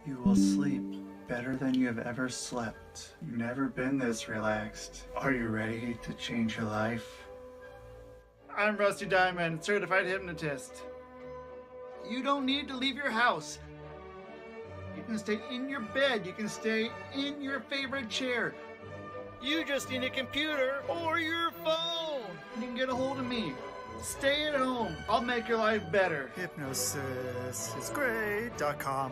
You will sleep better than you have ever slept. You've never been this relaxed. Are you ready to change your life? I'm Rusty Diamond, certified hypnotist. You don't need to leave your house. You can stay in your bed. You can stay in your favorite chair. You just need a computer or your phone. You can get a hold of me. Stay at home. I'll make your life better. Hypnosisisgreat.com.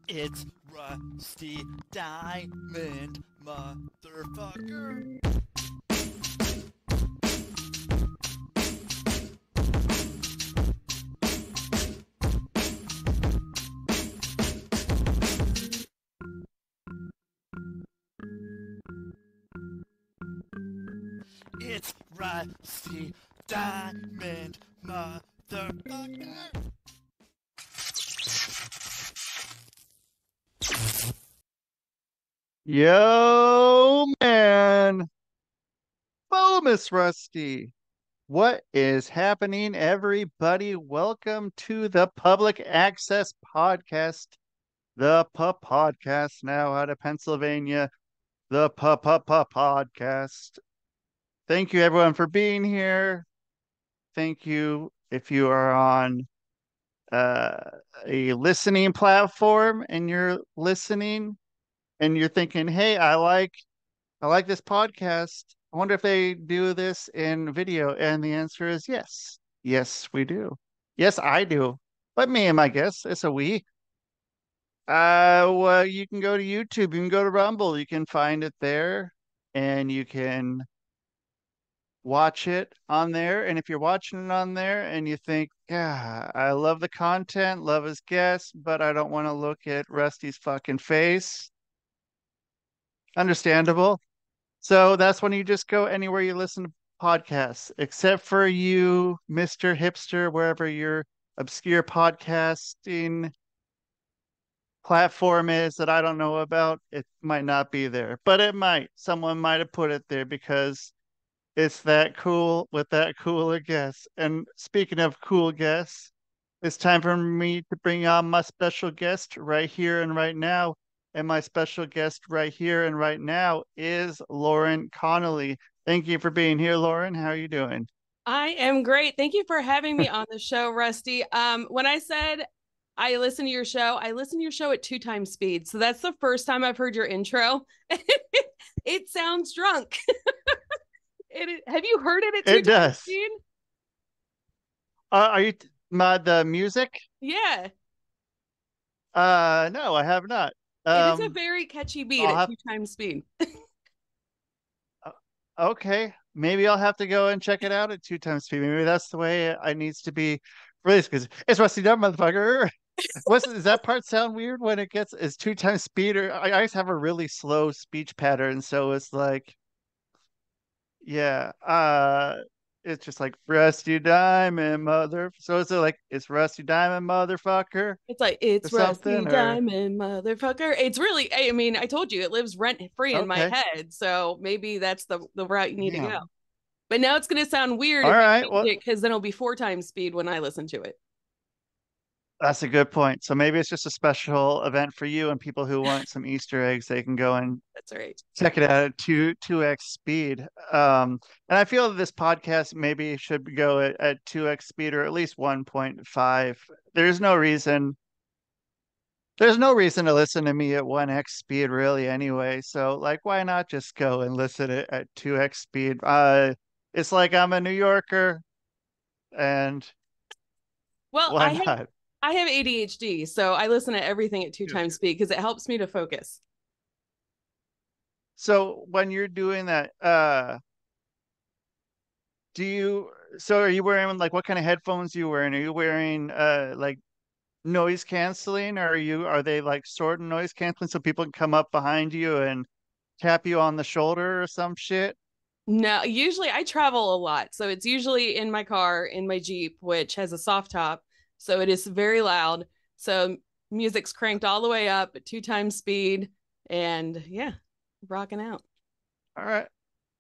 It's Rusty Diamond, motherfucker. It's Rusty Diamond, motherfucker. Yo, man. Miss Rusty. What is happening, everybody? Welcome to the Public Access Podcast, the podcast now out of Pennsylvania, the podcast. Thank you, everyone, for being here. Thank you if you are on a listening platform and you're listening and you're thinking, hey, I like this podcast. I wonder if they do this in video. And the answer is yes. Yes, we do. Yes, I do. But me and my guests, it's a we. Well, you can go to YouTube, you can go to Rumble, you can find it there, and you can watch it on there. And if you're watching it on there and you think, yeah, I love the content, love his guests, but I don't want to look at Rusty's fucking face. Understandable. So that's when you just go anywhere you listen to podcasts, except for you, Mr. Hipster, wherever your obscure podcasting platform is that I don't know about. It might not be there, but it might. Someone might have put it there because it's that cool with that cooler guest. And speaking of cool guests, it's time for me to bring on my special guest right here and right now. And my special guest right here and right now is Lauren Connolly. Thank you for being here, Lauren. How are you doing? I am great. Thank you for having me on the show, Rusty. When I said I listen to your show, I listen to your show at 2 times speed. So that's the first time I've heard your intro. It sounds drunk. Have you heard it at It 2 times does. speed? Are you the music? Yeah. No, I have not. It is a very catchy beat I'll at have 2 times speed. Okay, maybe I'll have to go and check it out at 2 times speed. Maybe that's the way it needs to be released because it's Rusty Dumb, motherfucker. Does that part sound weird when it gets is 2 times speed? Or I always have a really slow speech pattern, so it's like, yeah, it's just like Rusty Diamond, mother. So is it like it's Rusty Diamond, motherfucker, It's like, or it's Rusty something? Or Diamond, motherfucker. It's really, I mean, I told you it lives rent free in my okay, head. So maybe that's the route you need to go. damn. But now it's going to sound weird All if you right, change well, it because then it'll be 4 times speed when I listen to it. that's a good point. So maybe it's just a special event for you and people who want some Easter eggs. They can go and That's right. check it out at two x speed. And I feel that this podcast maybe should go at 2x speed or at least 1.5. There's no reason. There's no reason to listen to me at 1x speed really anyway. So like, why not just go and listen at 2x speed? It's like I'm a New Yorker, and Well, why not? I have ADHD, so I listen to everything at 2 times speed because it helps me to focus. So when you're doing that, do you? So are you wearing like what kind of headphones are you wearing? Are you wearing like noise canceling, or are they like sort of noise canceling so people can come up behind you and tap you on the shoulder or some shit? No, usually I travel a lot, so it's usually in my car in my Jeep, which has a soft top, so it is very loud. So Music's cranked all the way up at 2 times speed, and yeah, rocking out. All right.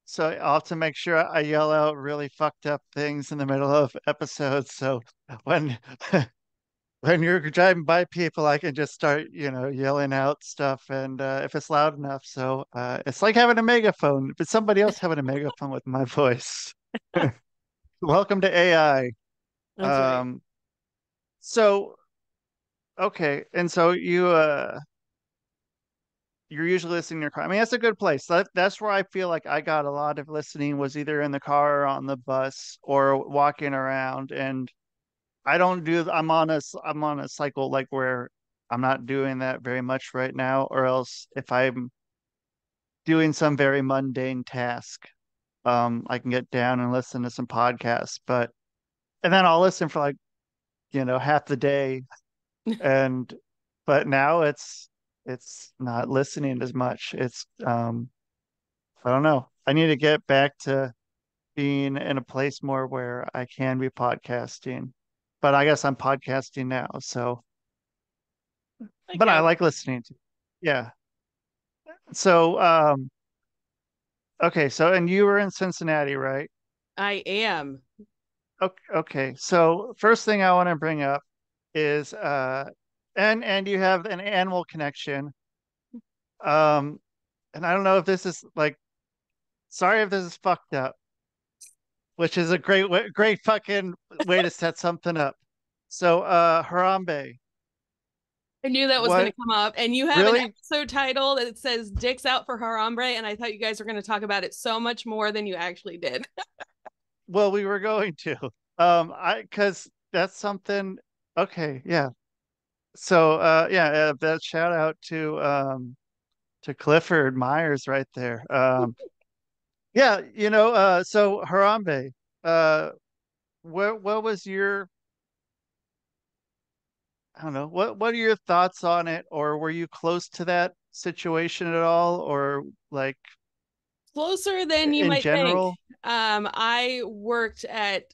So I'll have to make sure I yell out really fucked up things in the middle of episodes. So when when you're driving by people, I can just start, yelling out stuff, and if it's loud enough. So it's like having a megaphone, but somebody else having a megaphone with my voice. Welcome to AI. That's right. Um, so okay, and so you're usually listening in your car. I mean, that's a good place. That's where I feel like I got a lot of listening was either in the car or on the bus or walking around. And I don't do, I'm on a cycle like where I'm not doing that very much right now, or else if I'm doing some very mundane task, I can get down and listen to some podcasts, and then I'll listen for like, half the day. And, but now it's not listening as much. I don't know. I need to get back to being in a place more where I can be podcasting. But I guess I'm podcasting now, so I but I count. like listening to. Yeah. So okay, so and you were in Cincinnati, right? I am. Okay, okay. So first thing I want to bring up is and you have an animal connection. Um and I don't know if this is like sorry if this is fucked up, which is a great fucking way to set something up. So, Harambe, I knew that was going to what come up. And you have an really? episode title that says Dicks Out for Harambe. And I thought you guys were going to talk about it so much more than you actually did. Well, we were going to. Because that's something. Okay, yeah. So, yeah, that shout out to Clifford Myers right there. Yeah, so Harambe, uh, what was your I don't know. What are your thoughts on it, or were you close to that situation at all, or like Closer than you in might think. general? I worked at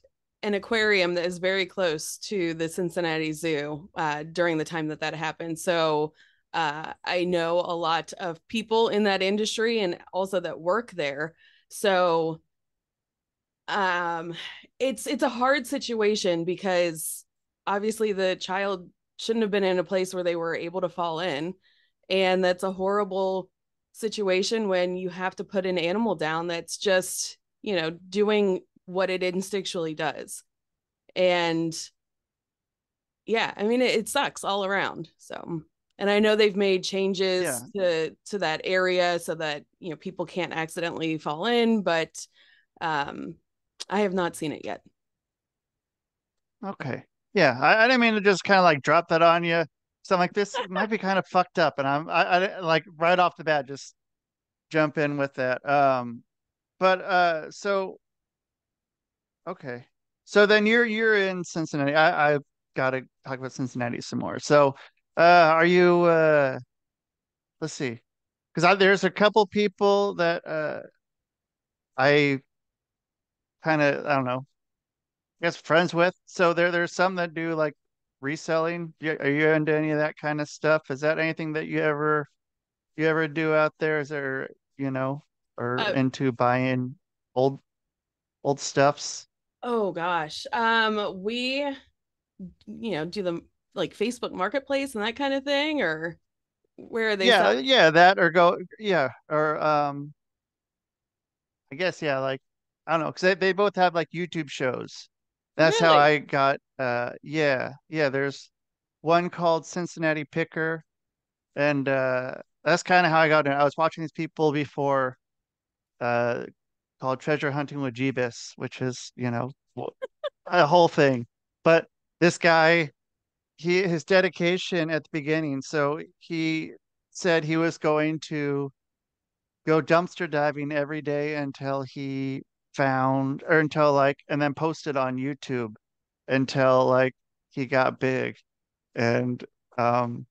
an aquarium that is very close to the Cincinnati Zoo during the time that that happened. So I know a lot of people in that industry and also that work there. So um, it's a hard situation because obviously the child shouldn't have been in a place where they were able to fall in, and that's a horrible situation when you have to put an animal down that's just doing what it instinctually does. And yeah, I mean it sucks all around. So, and I know they've made changes Yeah. to that area so that people can't accidentally fall in, but um I have not seen it yet. Okay. Yeah. I didn't mean to just kind of like drop that on you. So I'm like, this might be kind of fucked up, and I like right off the bat just jump in with that. But so okay. So then you're in Cincinnati. I've got to talk about Cincinnati some more. So, are you let's see. Because there's a couple people that I kind of I don't know, I guess friends with. So there's some that do like reselling. Are you into any of that kind of stuff? Is that anything that you ever do out there? Is there or Uh, into buying old old stuffs? oh gosh. We do the like Facebook Marketplace and that kind of thing, or where are they Yeah, selling? yeah, that or go yeah or I guess yeah like I don't know because they both have like YouTube shows. That's how Really? I got yeah there's one called Cincinnati Picker. And that's kind of how I got in. I was watching these people before uh, called Treasure Hunting with Jeebus, which is, a whole thing. But this guy, his dedication at the beginning, so he said he was going to go dumpster diving every day until he found, or until like, and then post it on YouTube until like he got big. And um,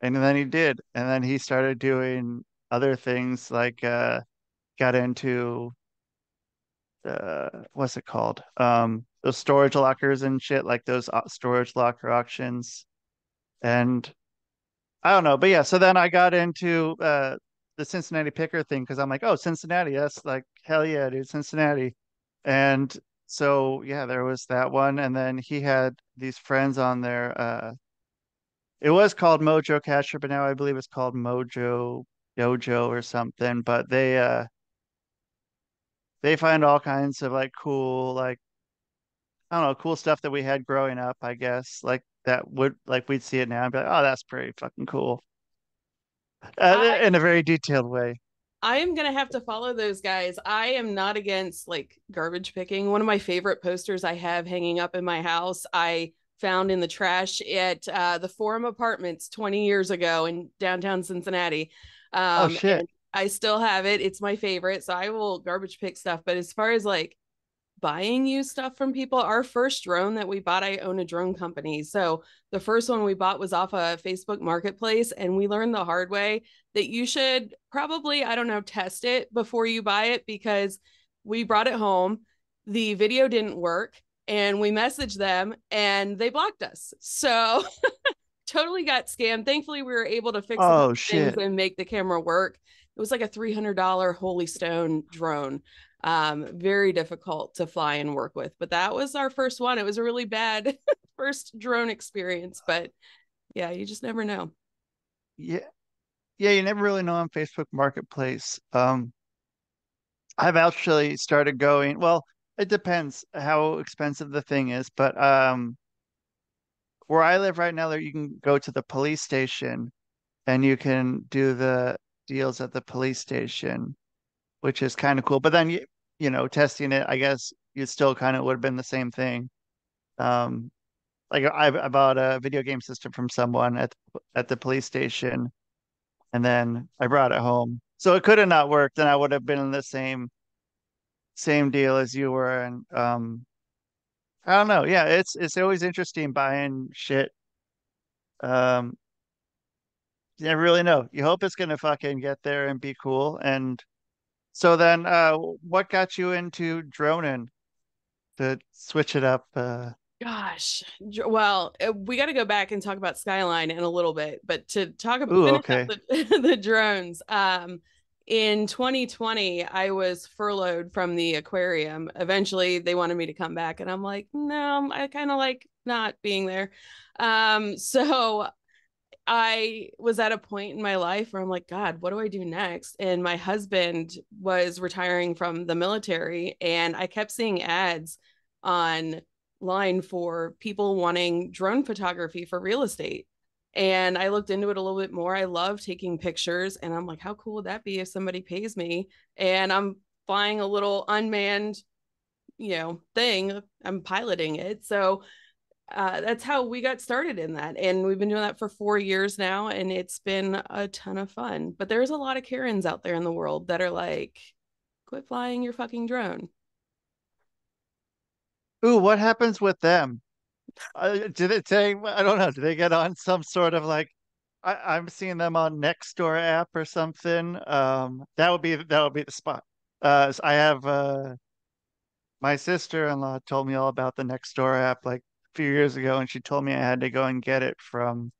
and then he did. And then he started doing other things like got into what's it called? Those storage lockers and shit, like those storage locker auctions. And I don't know, but yeah. So then I got into the Cincinnati picker thing because I'm like, oh, Cincinnati, that's like hell yeah, dude, Cincinnati. And so yeah, there was that one, and then he had these friends on there. It was called Mojo Catcher, but now I believe it's called Mojo Dojo or something. But they find all kinds of like cool, like I don't know, cool stuff that we had growing up, I guess. Like that would like we'd see it now and be like, oh, that's pretty fucking cool. I In a very detailed way. I am gonna have to follow those guys. I am not against like garbage picking. One of my favorite posters I have hanging up in my house, I found in the trash at the Forum Apartments 20 years ago in downtown Cincinnati. Oh shit. And I still have it. It's my favorite. So I will garbage pick stuff. But as far as like buying used stuff from people. Our first drone that we bought, I own a drone company. So the first one we bought was off a Facebook marketplace. And we learned the hard way that you should probably, I don't know, test it before you buy it because we brought it home. The video didn't work and we messaged them and they blocked us. So totally got scammed. Thankfully, we were able to fix a couple Oh things shit. and make the camera work. It was like a $300 Holy Stone drone. Very difficult to fly and work with, but that was our first one. It was a really bad first drone experience, but yeah, you just never know. Yeah. Yeah, you never really know on Facebook Marketplace. I've actually started going, well, it depends how expensive the thing is, but where I live right now, there you can go to the police station and you can do the deals at the police station, which is kind of cool. But then you know, testing it, I guess you still kind of would have been the same thing. Um, like I bought a video game system from someone at the police station, and then I brought it home. So it could have not worked, and I would have been in the same deal as you were. And I don't know. Yeah, it's always interesting buying shit. Um, you never really know. You hope it's gonna fucking get there and be cool. And so then, what got you into droning to switch it up? Gosh, well, we got to go back and talk about Skyline in a little bit, but to talk about Ooh, finish up okay. the drones. In 2020, I was furloughed from the aquarium. Eventually, they wanted me to come back, and I'm like, no, I kind of like not being there. So I was at a point in my life where I'm like, God, what do I do next? And my husband was retiring from the military, and I kept seeing ads online for people wanting drone photography for real estate. And I looked into it a little bit more. I love taking pictures, and I'm like, how cool would that be if somebody pays me? And I'm flying a little unmanned, thing. I'm piloting it. So that's how we got started in that. And we've been doing that for 4 years now, and it's been a ton of fun. But there's a lot of Karens out there in the world that are like, quit flying your fucking drone. Ooh, what happens with them? Did it say, I don't know, do they get on some sort of like, I'm seeing them on Nextdoor app or something. That would be the spot. So I have my sister-in-law told me all about the Nextdoor app like a few years ago, and she told me I had to go and get it from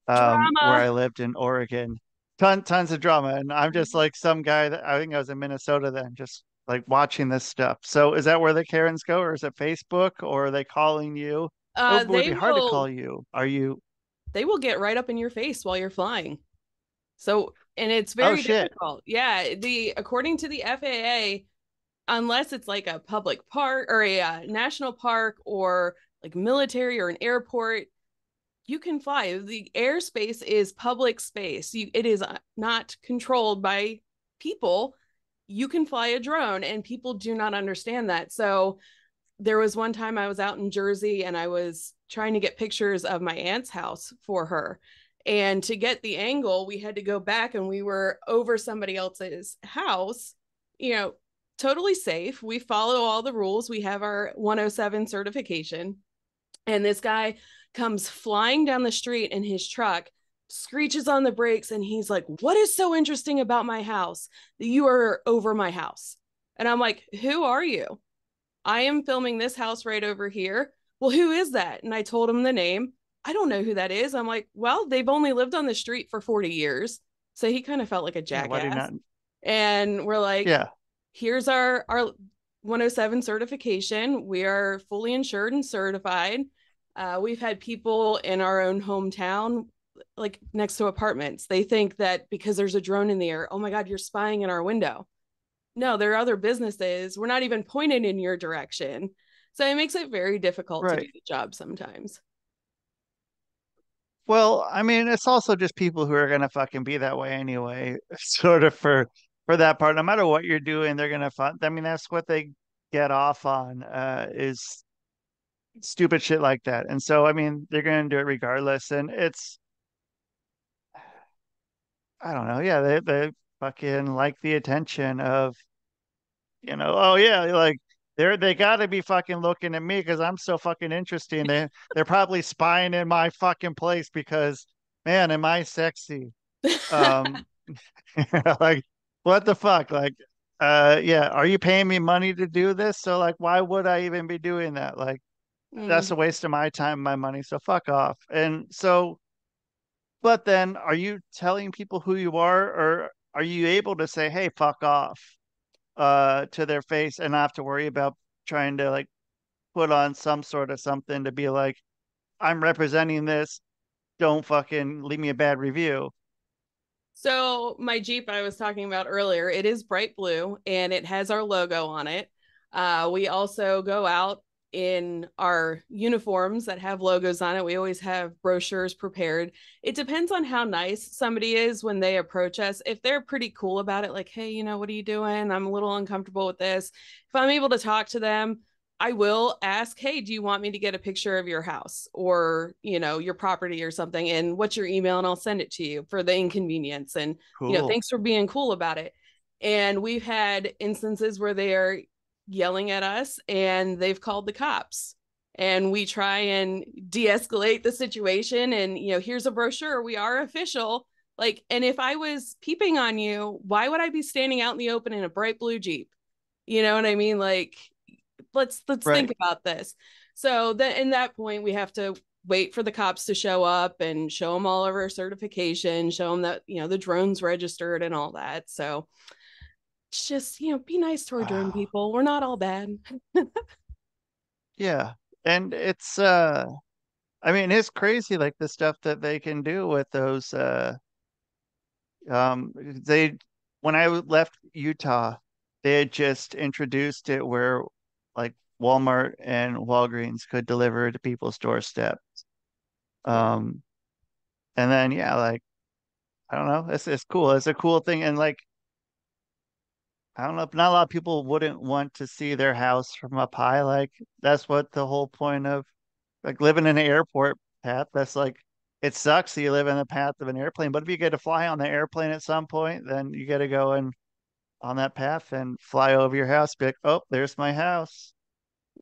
where Drama. I lived in Oregon. Tons of drama, and I'm just like some guy that I think I was in Minnesota then, just like watching this stuff. So is that where the Karens go, or is it Facebook, or are they calling you? It would They be hard to call will you. Are you? they will get right up in your face while you're flying. So, and it's Oh very shit. difficult. Yeah, the according to the FAA, unless it's like a public park or a national park or like military or an airport, you can fly. The airspace is public space. It is not controlled by people. You can fly a drone, and people do not understand that. So there was one time I was out in Jersey and I was trying to get pictures of my aunt's house for her. And to get the angle, we had to go back and we were over somebody else's house, you know, totally safe. We follow all the rules. We have our 107 certification. And this guy comes flying down the street in his truck, screeches on the brakes, and he's like, "What is so interesting about my house that you are over my house?" And I'm like, "Who are you?" "I am filming this house right over here." "Well, who is that?" And I told him the name. I don't know who that is. I'm like, well, they've only lived on the street for 40 years. So he kind of felt like a Yeah, why do you jackass. not? And we're like, Yeah, here's our 107 certification. We are fully insured and certified. We've had people in our own hometown, like next to apartments. They think that because there's a drone in the air, oh my God, you're spying in our window. No, there are other businesses. We're not even pointed in your direction. So it makes it very difficult to do right. the job sometimes. Well, I mean, it's also just people who are gonna fucking be that way anyway, sort of for that part. No matter what you're doing, they're gonna find. I mean, that's what they get off on, is stupid shit like that. And so, I mean, they're gonna do it regardless. And it's, I don't know, yeah, they fucking like the attention of, oh yeah, like they gotta be fucking looking at me because I'm so fucking interesting. They're probably spying in my fucking place because, man, am I sexy? Um, like, what the fuck? Like, yeah, are you paying me money to do this? So like, why would I even be doing that? Like, that's a Mhm. waste of my time, my money. So fuck off. And so, but then, are you telling people who you are, or are you able to say, "Hey, fuck off," to their face and not have to worry about trying to like put on some sort of something to be like, I'm representing this. Don't fucking leave me a bad review. So my Jeep I was talking about earlier, it is bright blue and it has our logo on it. We also go out in our uniforms that have logos on it. We always have brochures prepared. It depends on how nice somebody is when they approach us. If they're pretty cool about it, like, hey, what are you doing? I'm a little uncomfortable with this. If I'm able to talk to them, I will ask, hey, do you want me to get a picture of your house or, your property or something? And what's your email? And I'll send it to you for the inconvenience. And, Cool. thanks for being cool about it. And we've had instances where they are yelling at us and they've called the cops. And we try and de escalate the situation. And, here's a brochure. We are official. Like, and if I was peeping on you, why would I be standing out in the open in a bright blue Jeep? You know what I mean? Like, let's think Right. about this. So that in that point, we have to wait for the cops to show up and show them all of our certification, show them that the drone's registered and all that. So it's just be nice to our drone Wow. people. We're not all bad. Yeah. And it's I mean, it's crazy like the stuff that they can do with those they when I left Utah, they had just introduced it where like Walmart and Walgreens could deliver to people's doorstep. Yeah. Um and then yeah, like I don't know, it's cool. It's a cool thing and like I don't know, not a lot of people wouldn't want to see their house from up high. Like that's what the whole point of like living in an airport path. That's like it sucks that you live in the path of an airplane, but if you get to fly on the airplane at some point, then you get to go and on that path and fly over your house. Be like, oh, there's my house,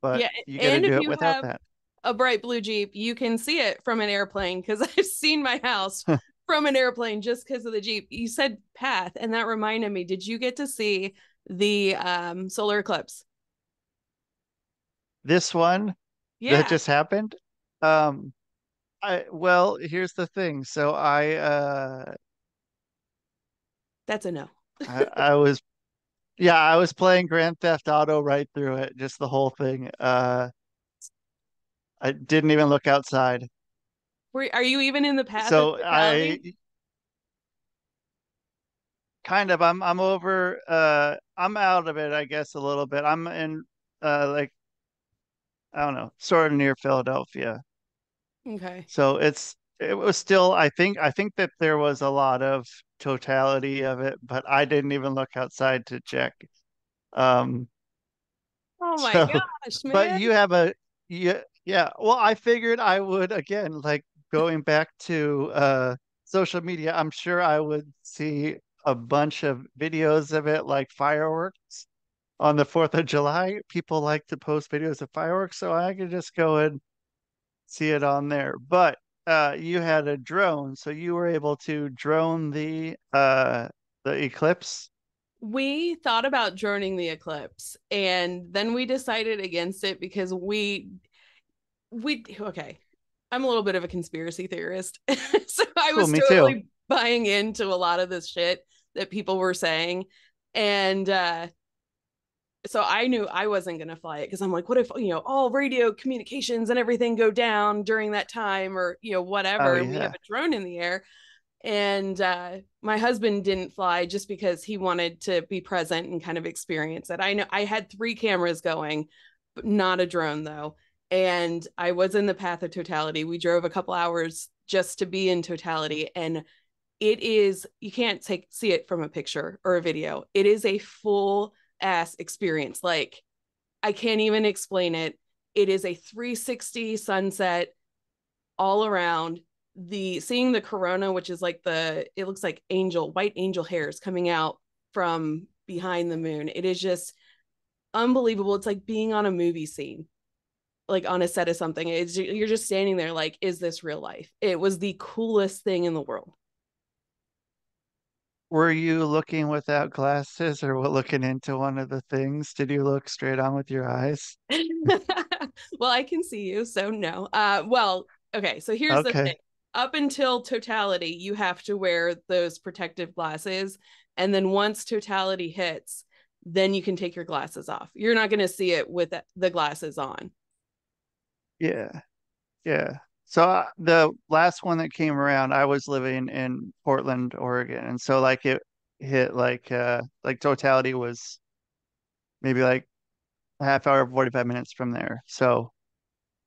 but Yeah. you get to And if do it you without have that. a bright blue Jeep, you can see it from an airplane because I've seen my house from an airplane just because of the Jeep. You said path, and that reminded me. Did you get to see the solar eclipse? This one that Yeah, just happened. Um, well, here's the thing. So that's a no. I was yeah, I was playing Grand Theft Auto right through it, just the whole thing. I didn't even look outside. Are you even in the path of So I totality? kind of I'm over I'm out of it, I guess a little bit. I'm in like I don't know, sort of near Philadelphia. Okay. So it was still I think that there was a lot of totality of it, but I didn't even look outside to check. Um Oh my so gosh, but man. you have a yeah, well I figured I would again like going back to social media, I'm sure I would see a bunch of videos of it like fireworks on the 4th of July. People like to post videos of fireworks, so I could just go and see it on there. But you had a drone, so you were able to drone the eclipse. We thought about droning the eclipse and then we decided against it because we okay. I'm a little bit of a conspiracy theorist. So I Cool, was me too. totally buying into a lot of this shit that people were saying. And so I knew I wasn't going to fly it because I'm like, what if, all radio communications and everything go down during that time, or, Oh whatever, and we have yeah. a drone in the air. And my husband didn't fly just because he wanted to be present and kind of experience it. I know I had 3 cameras going, but not a drone though. And I was in the path of totality. We drove a couple hours just to be in totality. And it is, you can't see it from a picture or a video. It is a full ass experience. Like, I can't even explain it. It is a 360 sunset all around. Seeing the corona, which is like it looks like white angel hairs coming out from behind the moon. It is just unbelievable. It's like being on a movie scene, like on a set of something. You're just standing there like, is this real life? It was the coolest thing in the world. Were you looking without glasses or looking into one of the things? Did you look straight on with your eyes? Well, I can see you, so no. Well, okay, so here's the Okay. thing. Up until totality, you have to wear those protective glasses. And then once totality hits, then you can take your glasses off. You're not going to see it with the glasses on. Yeah. Yeah. So the last one that came around, I was living in Portland, Oregon, and so like it hit like totality was maybe like a half hour, 45 minutes from there. So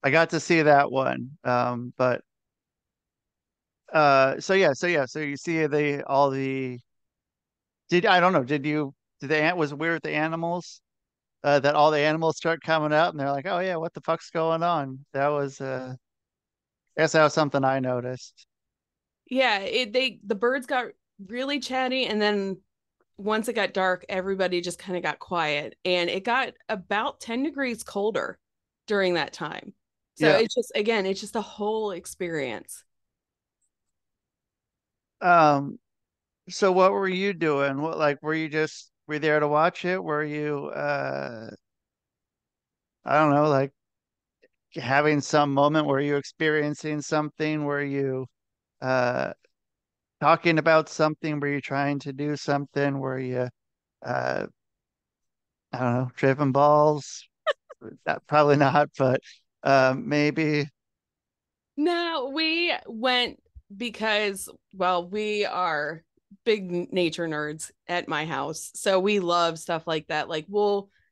I got to see that one. But so you see the all the did I don't know, did the ant was weird with the animals? That all the animals start coming out and they're like, oh yeah, what the fuck's going on? That was I guess that was something I noticed. Yeah, the birds got really chatty, and then once it got dark, everybody just kind of got quiet, and it got about 10 degrees colder during that time. So Yeah. it's just a whole experience. Um, so what were you doing? What like were you there to watch it? Were you I don't know, like having some moment? Were you experiencing something? Were you uh talking about something? Were you trying to do something? Were you uh I don't know, tripping balls? Probably not, but maybe. No, we went because, well, we are big nature nerds at my house. So we love stuff like that. Like,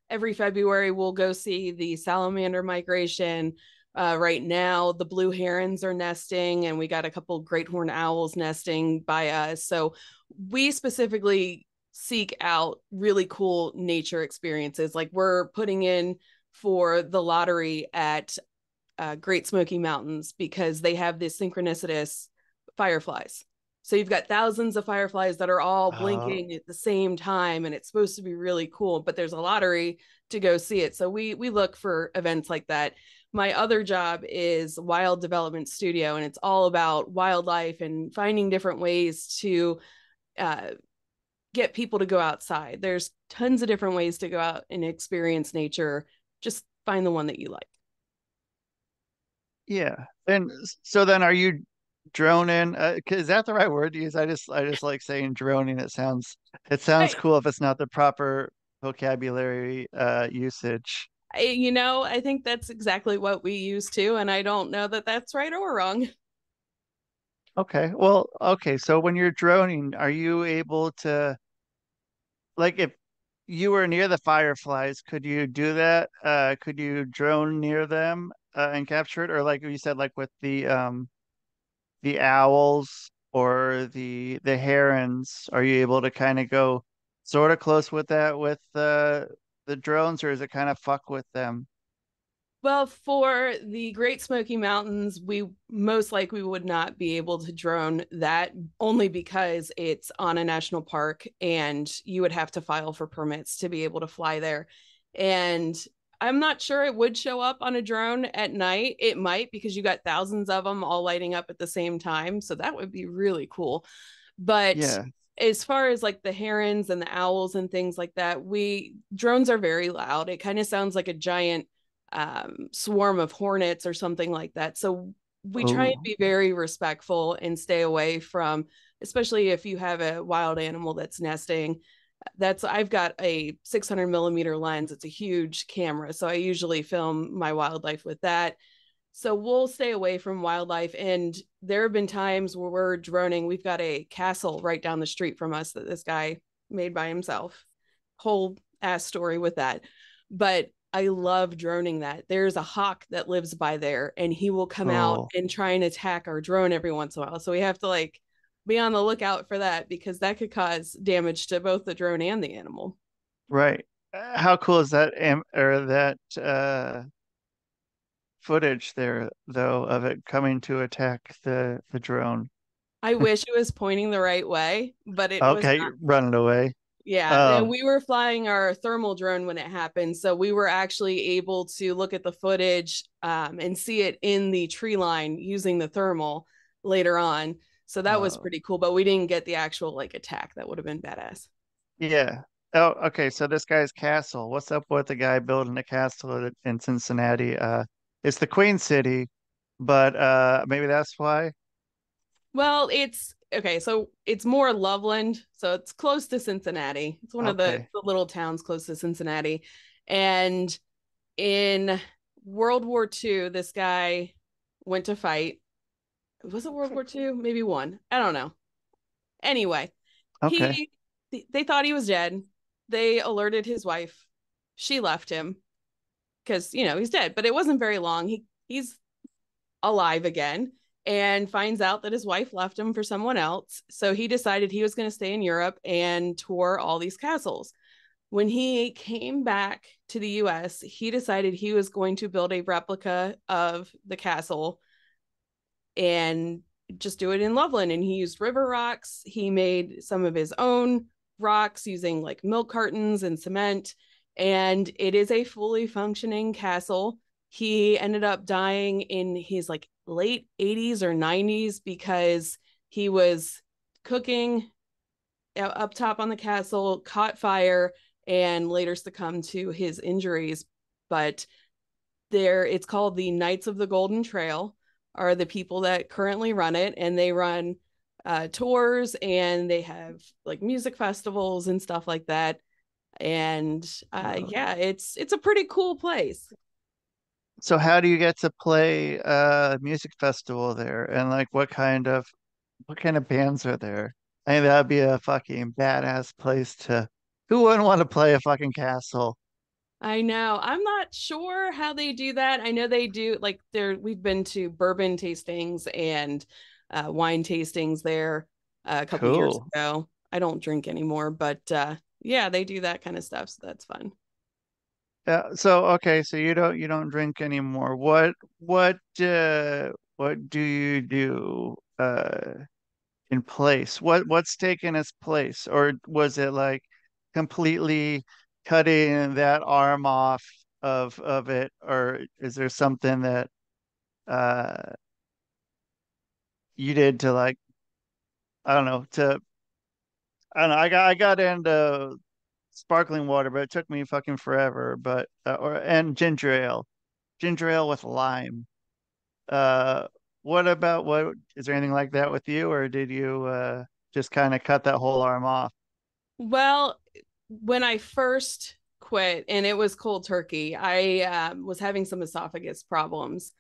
every February, we'll go see the salamander migration. Right now, the blue herons are nesting, and we got a couple great horned owls nesting by us. So we specifically seek out really cool nature experiences. Like, we're putting in for the lottery at Great Smoky Mountains because they have this synchronicitous fireflies. So you've got thousands of fireflies that are all Oh, blinking at the same time, and it's supposed to be really cool. But there's a lottery to go see it, so we look for events like that. My other job is Wild Development Studio, and it's all about wildlife and finding different ways to uh, get people to go outside. There's tons of different ways to go out and experience nature. Just find the one that you like. yeah. And so then are you droning? Is that the right word to use? I just like saying droning. It sounds Hey, cool if it's not the proper vocabulary usage. I think that's exactly what we use too, and I don't know that that's right or wrong. Okay. Well, okay. So when you're droning, are you able to like if you were near the fireflies, could you do that? Could you drone near them and capture it? Or like you said, like with the owls or the herons, are you able to kind of go sort of close with that with the drones, or is it kind of fuck with them? Well, for the Great Smoky Mountains, we most likely would not be able to drone that only because it's on a national park and you would have to file for permits to be able to fly there. And I'm not sure it would show up on a drone at night. It might because you got thousands of them all lighting up at the same time. So that would be really cool. But Yeah. as far as like the herons and the owls and things like that, drones are very loud. It kind of sounds like a giant swarm of hornets or something like that. So we try and Oh, be very respectful and stay away from, especially if you have a wild animal that's nesting. I've got a 600 millimeter lens. It's a huge camera. So I usually film my wildlife with that. So we'll stay away from wildlife. And there have been times where we're droning. We've got a castle right down the street from us that this guy made by himself. Whole ass story with that. But I love droning that. There's a hawk that lives by there and he will come out oh, and try and attack our drone every once in a while. So we have to like be on the lookout for that because that could cause damage to both the drone and the animal. right. How cool is that or that footage there though of it coming to attack the drone? I wish it was pointing the right way, but it was Okay, not. running away. Yeah, and Um, we were flying our thermal drone when it happened, so we were actually able to look at the footage and see it in the tree line using the thermal later on. So that was uh, pretty cool, but we didn't get the actual like attack. That would have been badass. yeah. Oh, okay. So this guy's castle. What's up with the guy building a castle in Cincinnati? It's the Queen City, but maybe that's why. Well, it's okay, so it's more Loveland, so it's close to Cincinnati. It's one of Okay. the little towns close to Cincinnati. And in World War II, this guy went to fight. Was it World War II? Maybe one. I don't know. Anyway, Okay. he they thought he was dead. They alerted his wife. She left him because he's dead, but it wasn't very long. He's alive again and finds out that his wife left him for someone else. So he decided he was going to stay in Europe and tour all these castles. When he came back to the US, he decided he was going to build a replica of the castle and just do it in Loveland. And he used river rocks. He made some of his own rocks using like milk cartons and cement. And it is a fully functioning castle. He ended up dying in his like late 80s or 90s because he was cooking up top on the castle, caught fire, and later succumbed to his injuries. But it's called the Knights of the Golden Trail, are the people that currently run it, and they run tours and they have like music festivals and stuff like that. And Uh, yeah, it's a pretty cool place. so how do you get to play music festival there? And like what kind of bands are there? I think that'd be a fucking badass place to who wouldn't want to play a fucking castle? I know. I'm not sure how they do that. I know they do like we've been to bourbon tastings and wine tastings there a couple years Cool. ago. I don't drink anymore, but yeah, they do that kind of stuff, so that's fun. Yeah, so okay, so you don't drink anymore. What do you do in place? What's taken its place? Or was it like completely cutting that arm off of it? Or is there something that uh you did to like I don't know, I don't know, I got into sparkling water, but it took me fucking forever. But and ginger ale with lime. Uh, what is there anything like that with you, or did you just kind of cut that whole arm off? Well, when I first quit and it was cold turkey, I was having some esophagus problems.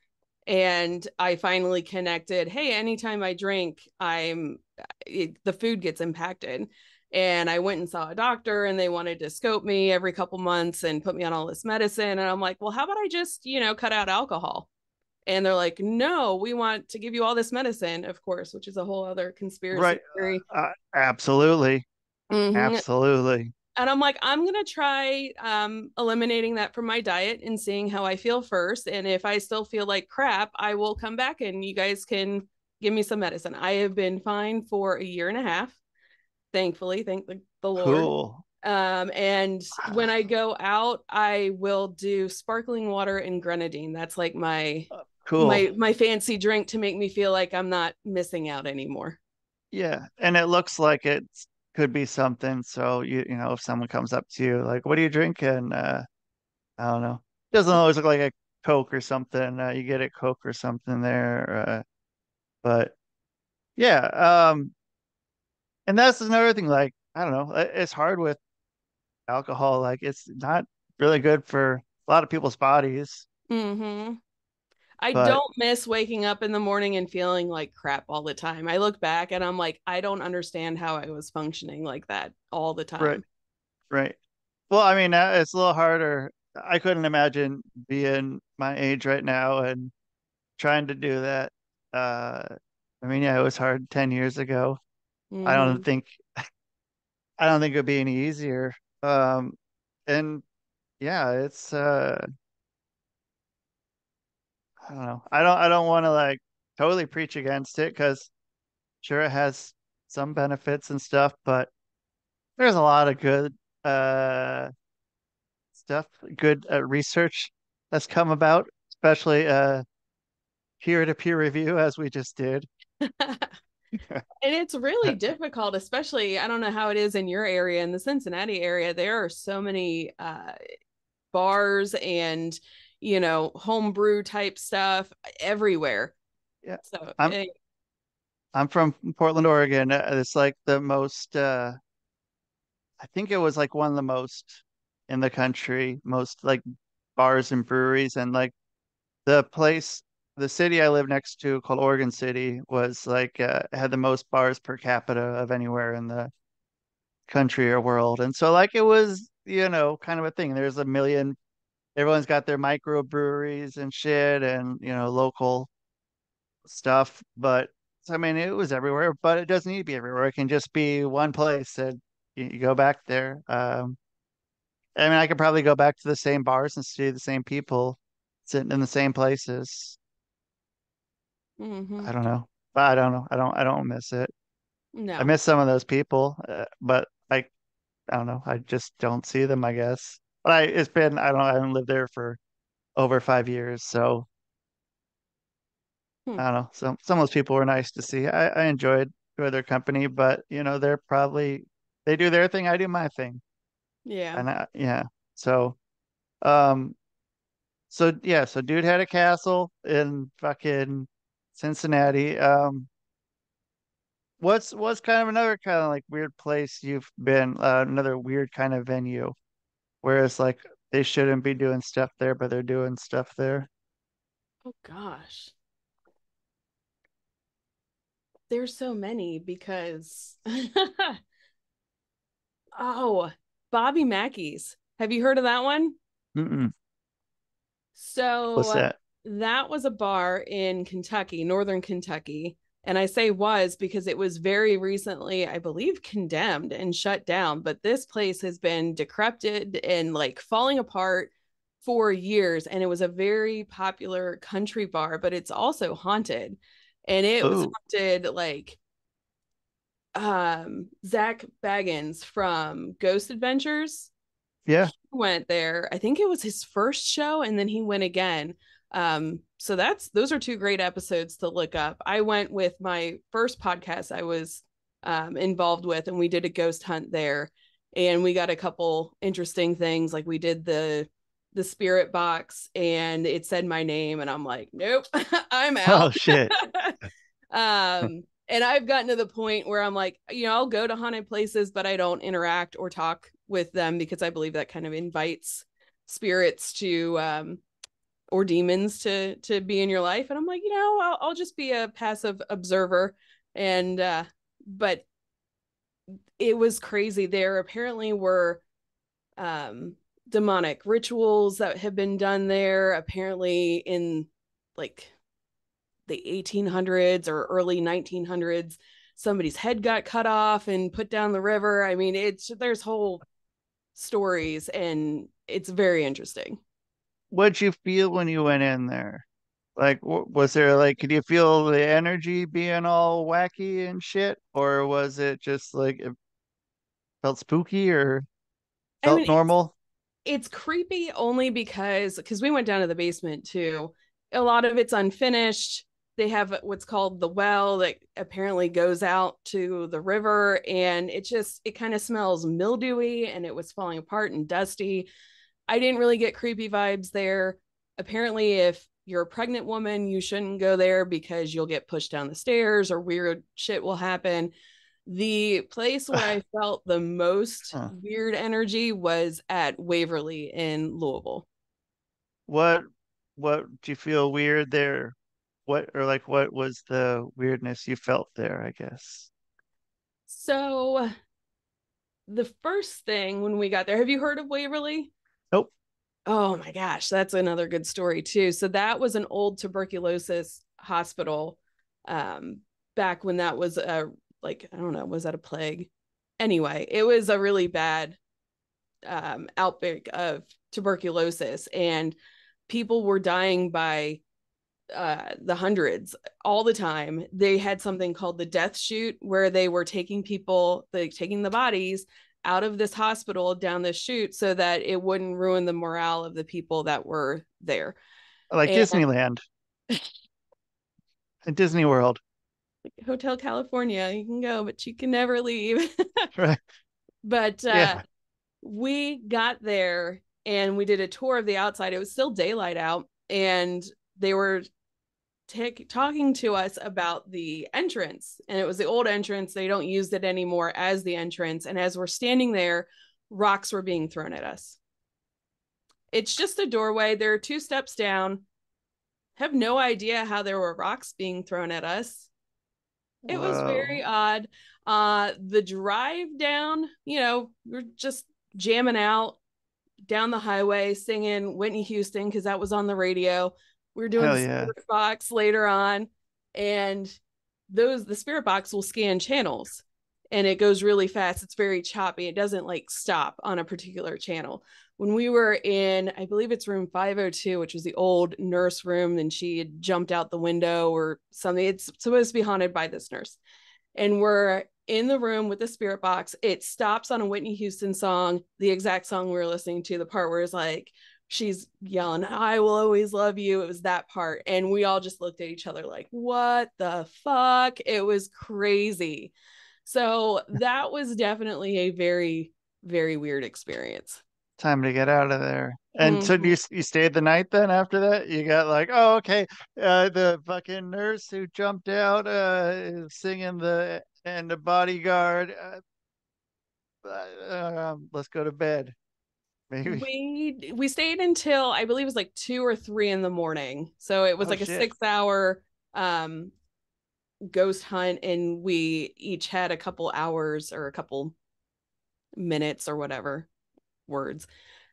And I finally connected, hey, anytime I drink, the food gets impacted. And I went and saw a doctor and they wanted to scope me every couple months and put me on all this medicine. And I'm like, well, how about I just, cut out alcohol? And they're like, no, we want to give you all this medicine, of course, which is a whole other conspiracy Right. theory. Absolutely. Mhm. Absolutely. And I'm like, I'm gonna try eliminating that from my diet and seeing how I feel first. And if I still feel like crap, I will come back and you guys can give me some medicine. I have been fine for a year and a half, thankfully, thank the Lord. Cool. And when I go out, I will do sparkling water and grenadine. That's like my Cool. my my fancy drink to make me feel like I'm not missing out anymore. Yeah. And it looks like it could be something. So if someone comes up to you like, what are you drinking? I don't know. Doesn't always look like Coke or something. You get it Coke or something there. But yeah, and that's another thing. Like, I don't know, it's hard with alcohol. Like, it's not really good for a lot of people's bodies. Mm-hmm. I But don't miss waking up in the morning and feeling like crap all the time. I look back and I'm like, I don't understand how I was functioning like that all the right, time. right. Well, I mean, it's a little harder. I couldn't imagine being my age right now and trying to do that. Uh, I mean, yeah, it was hard 10 years ago. I don't Mm-hmm. think I don't think it would be any easier. Um, and yeah, it's I don't know. I don't want to like totally preach against it because sure it has some benefits and stuff, but there's a lot of good uh stuff, good research that's come about, especially peer-to-peer review as we just did. And it's really difficult, especially I don't know how it is in your area, in the Cincinnati area. There are so many bars and homebrew type stuff everywhere. Yeah. So I'm I'm from Portland, Oregon. It's like the most I think it was like one of the most in the country, most like bars and breweries and like the place the city I live next to called Oregon City was like had the most bars per capita of anywhere in the country or world. And so like it was, kind of a thing. There's a million everyone's got their microbreweries and shit and local stuff, but I mean it was everywhere, but it doesn't need to be everywhere. It can just be one place and you go back there. I mean I could probably go back to the same bars and see the same people sitting in the same places. mm-hmm. I don't know. But I don't know. I don't miss it. I No. miss some of those people, but I don't know. I just don't see them, I guess. But it's been I haven't lived there for over 5 years, so Hmm. I don't know. Some of those people were nice to see. I enjoyed their company, but they're probably they do their thing, I do my thing. Yeah. And yeah. So um so dude had a castle in fucking Cincinnati. What's kind of another kind of like weird place you've been, another weird kind of venue where it's like they shouldn't be doing stuff there, but they're doing stuff there. Oh gosh. There's so many because oh, Bobby Mackey's. Have you heard of that one? Mm-mm. What's So that? that was a bar in Kentucky, northern Kentucky. And I say was because it was very recently, I believe, condemned and shut down. But this place has been decrepit and like falling apart for years. And it was a very popular country bar, but it's also haunted. And it was Oh, haunted like Zach Baggins from Ghost Adventures. yeah. He went there. I think it was his first show, and then he went again. So those are two great episodes to look up. I went with my first podcast I was involved with, and we did a ghost hunt there, and we got a couple interesting things. Like we did the spirit box, and it said my name, and I'm like, nope, I'm out. Oh shit. And I've gotten to the point where I'm like, I'll go to haunted places, but I don't interact or talk with them because I believe that kind of invites spirits to or demons to be in your life. And I'm like, I'll just be a passive observer. And but it was crazy. There apparently were demonic rituals that have been done there. Apparently in like the 1800s or early 1900s, somebody's head got cut off and put down the river. I mean, there's whole stories and it's very interesting. What'd you feel when you went in there? Like, was there like, could you feel the energy being all wacky and shit, or was it just like it felt spooky or I felt mean, normal? it's creepy only because we went down to the basement too. A lot of it's unfinished. They have what's called the well that apparently goes out to the river, and it kind of smells mildewy and it was falling apart and dusty. I didn't really get creepy vibes there. apparently if you're a pregnant woman, you shouldn't go there because you'll get pushed down the stairs or weird shit will happen. The place where I felt the most weird energy was at Waverly in Louisville. What do you feel weird there? What was the weirdness you felt there, I guess? So the first thing when we got there, have you heard of Waverly? Nope. Oh my gosh, that's another good story too. So that was an old tuberculosis hospital, back when that was a, like, I don't know, was that a plague? Anyway, it was a really bad outbreak of tuberculosis, and people were dying by the hundreds all the time. They had something called the death chute, where they were taking the bodies out of this hospital down this chute so that it wouldn't ruin the morale of the people that were there. Like And Disneyland and Disney World. Hotel California, you can go, but you can never leave. Right. But Yeah. we got there and we did a tour of the outside. It was still daylight out, and they were talking to us about the entrance, and it was the old entrance. They don't use it anymore as the entrance. And as we're standing there, rocks were being thrown at us. It's just a doorway. There are 2 steps down. Have no idea how there were rocks being thrown at us. It was very odd. The drive down, we're just jamming out down the highway singing Whitney Houston because that was on the radio. We were doing Hell the yeah. Spirit Box later on, and the Spirit Box will scan channels, and it goes really fast. It's very choppy. It doesn't like stop on a particular channel. When we were in, I believe it's room 502, which was the old nurse room, and she had jumped out the window or something. It's supposed to be haunted by this nurse. And we're in the room with the Spirit Box. It stops on a Whitney Houston song, the exact song we were listening to, the part where it's like, she's yelling, "I will always love you." It was that part. And we all just looked at each other like, what the fuck? It was crazy. So that was definitely a very, very weird experience. Time to get out of there. And so you stayed the night then after that? You got like, oh, okay. The fucking nurse who jumped out is singing the bodyguard. Let's go to bed. Maybe. We stayed until I believe it was like 2 or 3 in the morning. So it was like a 6-hour ghost hunt, and we each had a couple hours or a couple minutes or whatever words,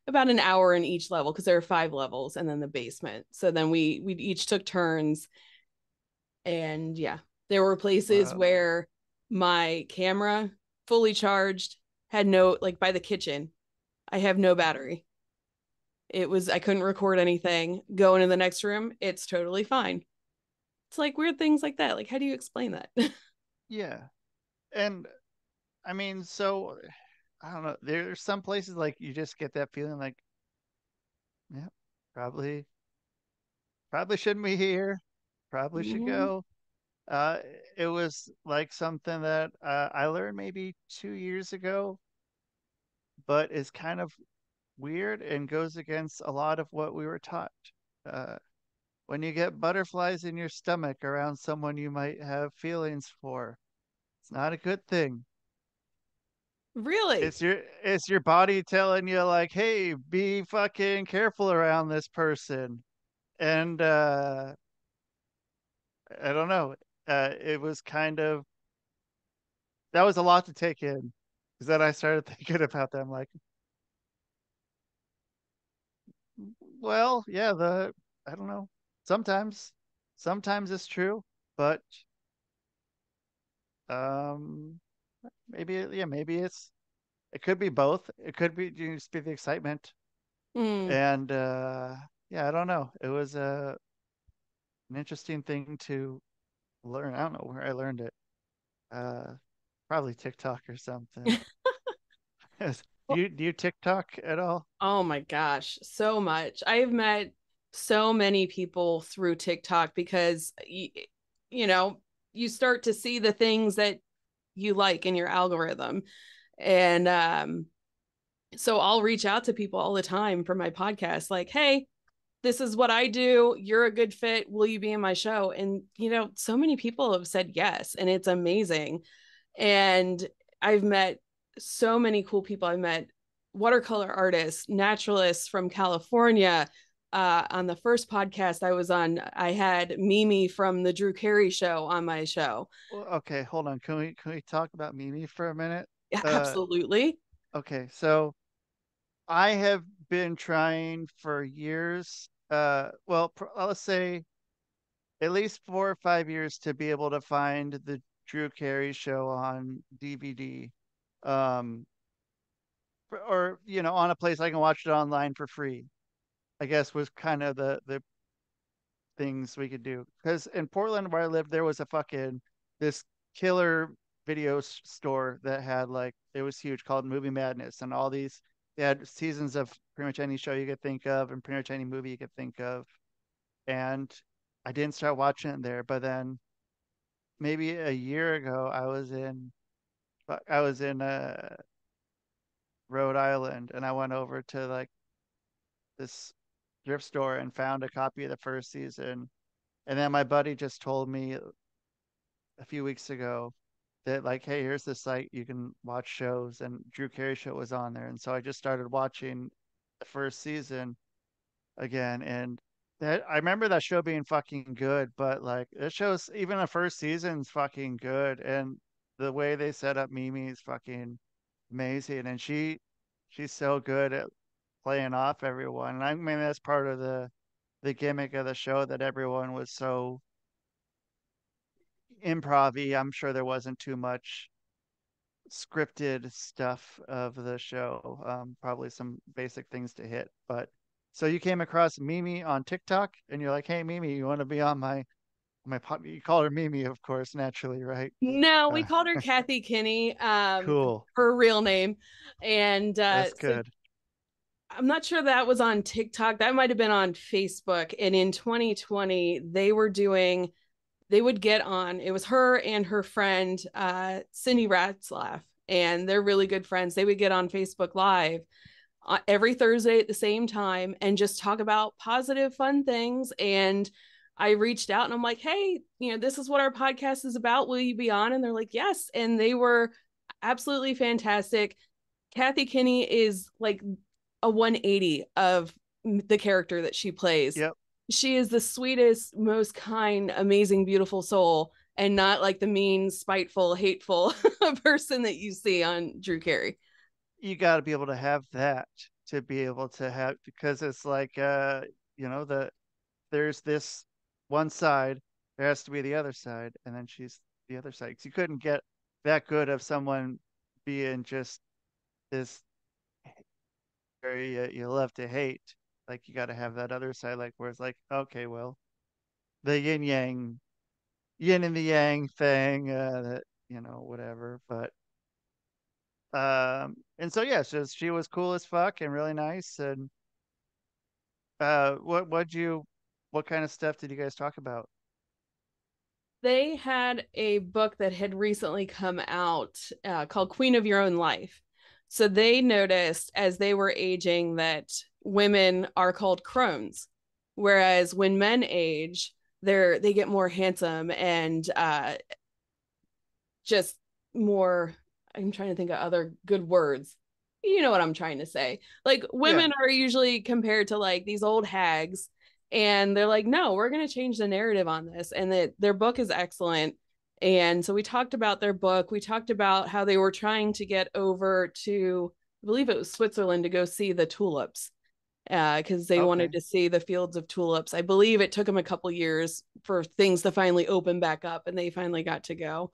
about an hour in each level, because there are 5 levels and then the basement. So then we each took turns, and yeah, there were places where my camera fully charged had no, like by the kitchen, I have no battery. I couldn't record anything. Go into the next room, it's totally fine. It's like weird things like that. Like, how do you explain that? Yeah. And I mean, so I don't know. There's some places like you just get that feeling like, yeah, probably shouldn't be here. Probably should go. Uh, it was like something that I learned maybe 2 years ago, but is kind of weird and goes against a lot of what we were taught. Uh, when you get butterflies in your stomach around someone you might have feelings for, it's not a good thing. Really? It's your body telling you like, hey, be fucking careful around this person. And I don't know. It was kind of that was a lot to take in. Because then I started thinking about them like, well, yeah, I don't know. Sometimes sometimes it's true, but um maybe it could be both. It could be just be the excitement. And yeah, I don't know. It was an interesting thing to learn. I don't know where I learned it. Uh Probably TikTok or something. Do you TikTok at all? Oh my gosh, so much. I've met so many people through TikTok because you know, you start to see the things that you like in your algorithm. And so I'll reach out to people all the time for my podcast like, "Hey, this is what I do. You're a good fit. Will you be in my show? And, so many people have said yes, and it's amazing. And I've met so many cool people. I met watercolor artists, naturalists from California. On the first podcast I was on, I had Mimi from the Drew Carey show on my show. Well, okay, hold on. Can we talk about Mimi for a minute? Yeah, Uh, absolutely. okay, so I have been trying for years, well, let's say at least 4 or 5 years to be able to find the Drew Carey show on DVD, um, or on a place I can watch it online for free. I guess was kind of the things we could do. Because in Portland where I lived, there was a fucking this killer video store that had like it was huge called Movie Madness, and all these they had seasons of pretty much any show you could think of and pretty much any movie you could think of. And I didn't start watching it there, but then maybe a year ago I was in Rhode Island, and I went over to like this thrift store and found a copy of the first season. And then my buddy just told me a few weeks ago that like, hey, here's the site you can watch shows, and Drew Carey show was on there. And so I just started watching the first season again, and that I remember that show being fucking good, but like it shows even the first season's fucking good, and the way they set up Mimi is fucking amazing, and she's so good at playing off everyone. And I mean that's part of the gimmick of the show, that everyone was so improv-y. I'm sure there wasn't too much scripted stuff of the show. Probably some basic things to hit. But so you came across Mimi on TikTok, and you're like, "Hey, Mimi, you want to be on my pop?" You call her Mimi, of course, naturally, right? No, we Uh, called her Kathy Kinney, cool. her real name. And That's so good. I'm not sure that was on TikTok. That might have been on Facebook. And in 2020, they would get on. It was her and her friend, Cindy Ratzlaff, and they're really good friends. They would get on Facebook Live every Thursday at the same time and just talk about positive, fun things. And I reached out and I'm like, hey, this is what our podcast is about. Will you be on? And they're like, yes. And they were absolutely fantastic. Kathy Kinney is like a 180 of the character that she plays. Yep. She is the sweetest, most kind, amazing, beautiful soul, and not like the mean, spiteful, hateful person that you see on Drew Carey. You got to be able to have that to be able to have, because it's like the there's this one side, there has to be the other side, and then she's the other side. 'Cause you couldn't get that good of someone being just this very you love to hate. Like you got to have that other side, like where it's like, okay, well, the yin and the yang thing, that whatever. But and so yeah, she was cool as fuck and really nice. And what kind of stuff did you guys talk about? They had a book that had recently come out called Queen of Your Own Life. So they noticed as they were aging that women are called crones, whereas when men age, they get more handsome and just more. I'm trying to think of other good words. You know what I'm trying to say. Like Yeah, women are usually compared to like these old hags, and they're like, no, we're going to change the narrative on this. And that their book is excellent. And so we talked about their book. We talked about how they were trying to get over to, I believe it was Switzerland, to go see the tulips because they wanted okay. to see the fields of tulips. I believe it took them a couple years for things to finally open back up, and they finally got to go.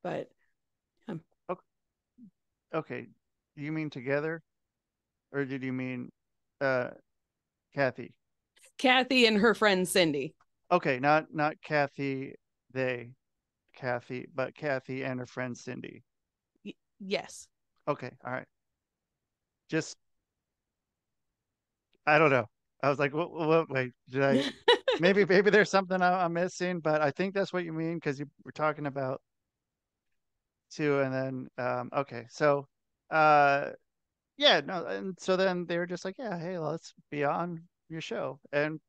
But um, Okay. Do you mean together, or did you mean uh Kathy? Kathy and her friend Cindy. Okay, not Kathy, they, Kathy, but Kathy and her friend Cindy. Yes. Okay, all right. Just I don't know. I was like, what wait, did I maybe there's something I'm missing, but I think that's what you mean because you were talking about two, and then okay, so uh yeah, no, and so then they were just like, yeah, hey, let's be on your show. And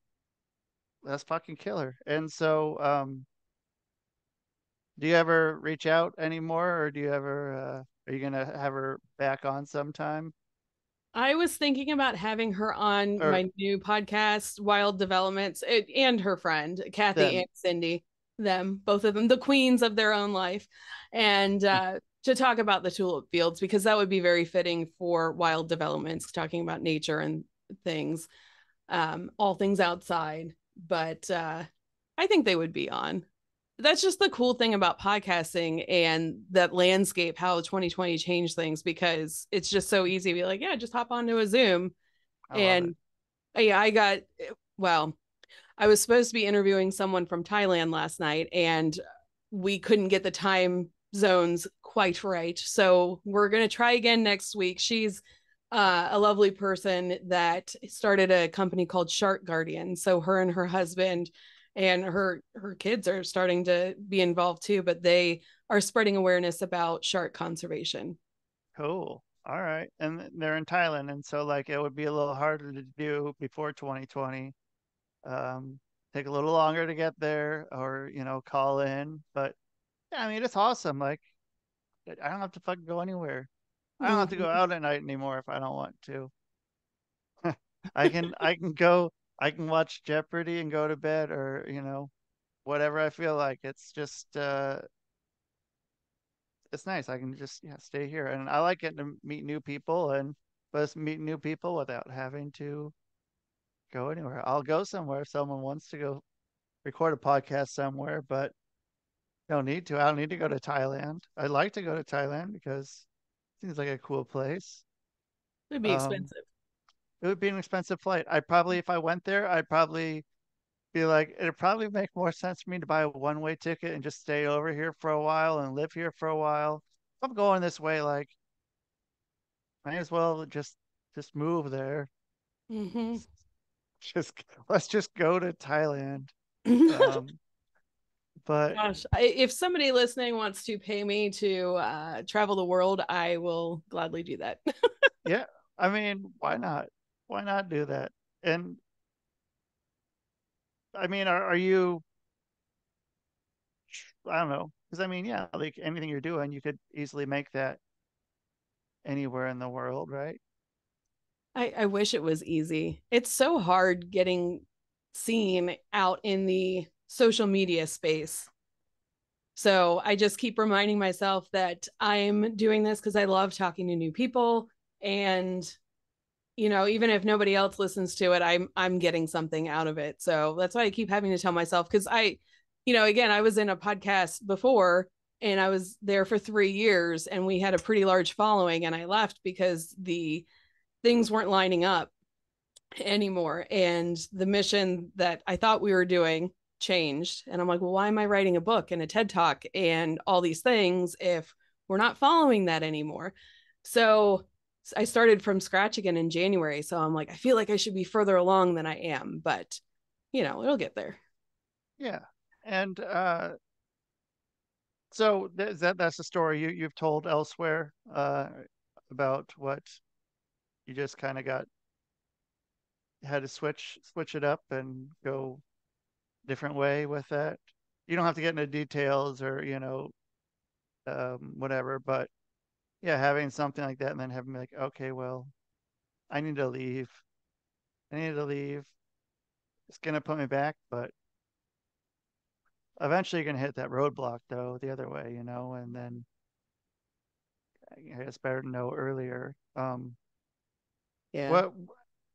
that's fucking killer. And so, do you ever reach out anymore, or do you ever, are you gonna have her back on sometime? I was thinking about having her on Or my new podcast, Wild Developments, and her friend, Kathy and them? Cindy, them, both of them, the queens of their own life, and to talk about the tulip fields, because that would be very fitting for Wild Developments, talking about nature and things, all things outside. But I think they would be on. That's just the cool thing about podcasting and that landscape, how 2020 changed things, because it's just so easy to be like, yeah, just hop onto a Zoom. I love it. And yeah, well, I was supposed to be interviewing someone from Thailand last night, and we couldn't get the time zones quite right. So we're going to try again next week. She's a lovely person that started a company called Shark Guardian. So her and her husband and her kids are starting to be involved too, but they are spreading awareness about shark conservation. Cool. All right. And they're in Thailand, and so like it would be a little harder to do before 2020. Take a little longer to get there, or call in. But yeah, I mean, it's awesome. Like I don't have to fucking go anywhere. I don't have to go Mm-hmm. out at night anymore if I don't want to. I can go. I can watch Jeopardy and go to bed, or whatever I feel like. It's just it's nice. I can just stay here, and I like getting to meet new people, and but meet new people without having to go anywhere. I'll go somewhere if someone wants to go record a podcast somewhere, but don't need to. I don't need to go to Thailand. I'd like to go to Thailand because it seems like a cool place. It'd be Um, expensive. it would be an expensive flight. I probably, if I went there, I'd probably be like, it'd probably make more sense for me to buy a one-way ticket and just stay over here for a while and live here for a while. If I'm going this way, like, might as well just move there. Mm-hmm. Just let's just go to Thailand. Um, but Gosh, if somebody listening wants to pay me to travel the world, I will gladly do that. yeah, I mean, why not? Why not do that? And I mean, are you? I don't know, because I mean, yeah, like anything you're doing, you could easily make that anywhere in the world, right? I wish it was easy. It's so hard getting seen out in the social media space. So I just keep reminding myself that I'm doing this because I love talking to new people. And, even if nobody else listens to it, I'm getting something out of it. So that's why I keep having to tell myself, because again, I was in a podcast before and I was there for 3 years and we had a pretty large following, and I left because the things weren't lining up anymore. And the mission that I thought we were doing changed. And I'm like, well, why am I writing a book and a TED talk and all these things if we're not following that anymore? So I started from scratch again in January. So I'm like, I feel like I should be further along than I am, but it'll get there. Yeah. And so that's the story you've told elsewhere about what you just kind of got had to switch it up and go different way with that. You don't have to get into details or whatever, but yeah, having something like that and then having like, okay, well, I need to leave. I need to leave. It's gonna put me back, but eventually you're gonna hit that roadblock though, the other way, and then it's better to know earlier. Yeah. What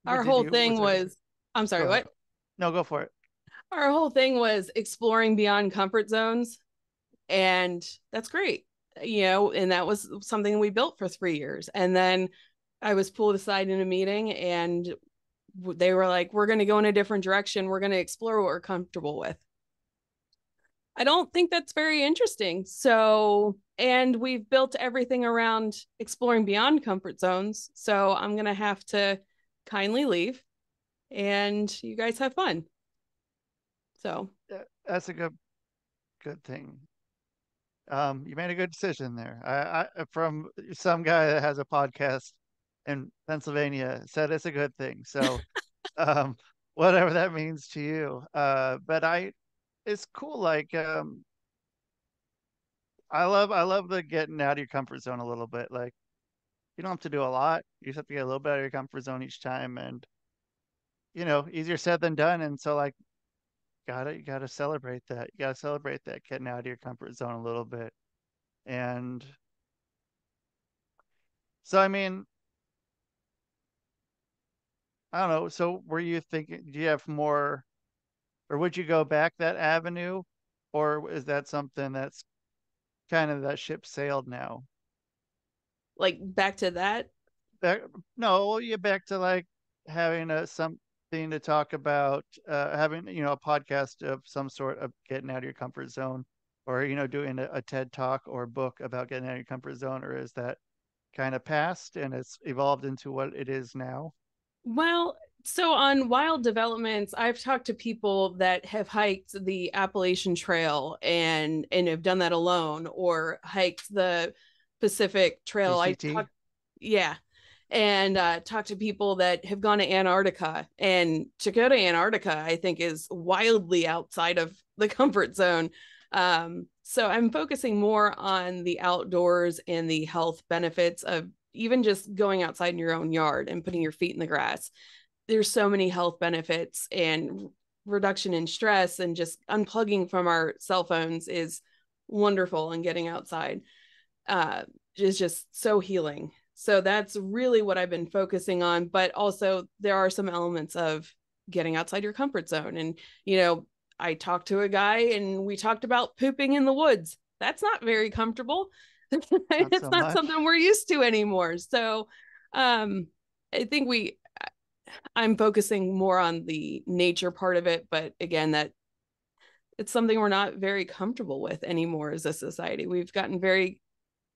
Our did whole you was thing there? was, I'm Go sorry, ahead. what? No, go for it. Our whole thing was exploring beyond comfort zones. And that's great. And that was something we built for 3 years. And then I was pulled aside in a meeting and they were like, we're going to go in a different direction. We're going to explore what we're comfortable with. I don't think that's very interesting. So, and we've built everything around exploring beyond comfort zones. So I'm going to have to kindly leave and you guys have fun. So, That's a good thing. You made a good decision there. From some guy that has a podcast in Pennsylvania said it's a good thing. So, um, whatever that means to you. But it's cool. Like, I love the getting out of your comfort zone a little bit. Like, you don't have to do a lot. You just have to get a little bit out of your comfort zone each time, and easier said than done. And so, like, you gotta celebrate that. You gotta celebrate that getting out of your comfort zone a little bit. And so, I mean, I don't know. So, were you thinking? Do you have more, or would you go back that avenue, or is that something that's kind of that ship sailed now? Like back to that. Back, no, you back to like having something to talk about, having a podcast of some sort of getting out of your comfort zone, or doing a TED talk or book about getting out of your comfort zone, or is that kind of past and it's evolved into what it is now? Well, so on wild developments, I've talked to people that have hiked the Appalachian Trail and have done that alone, or hiked the Pacific Trail. I ACT. talked, yeah, and talked to people that have gone to Antarctica. And to go to Antarctica, I think, is wildly outside of the comfort zone. So I'm focusing more on the outdoors and the health benefits of even just going outside in your own yard and putting your feet in the grass. There's so many health benefits and reduction in stress, and just unplugging from our cell phones is wonderful, and getting outside is just so healing. So that's really what I've been focusing on. But also, there are some elements of getting outside your comfort zone. And, I talked to a guy and we talked about pooping in the woods. That's not very comfortable. Not It's so not much. something we're used to anymore. So I think I'm focusing more on the nature part of it. But again, that it's something we're not very comfortable with anymore as a society. We've gotten very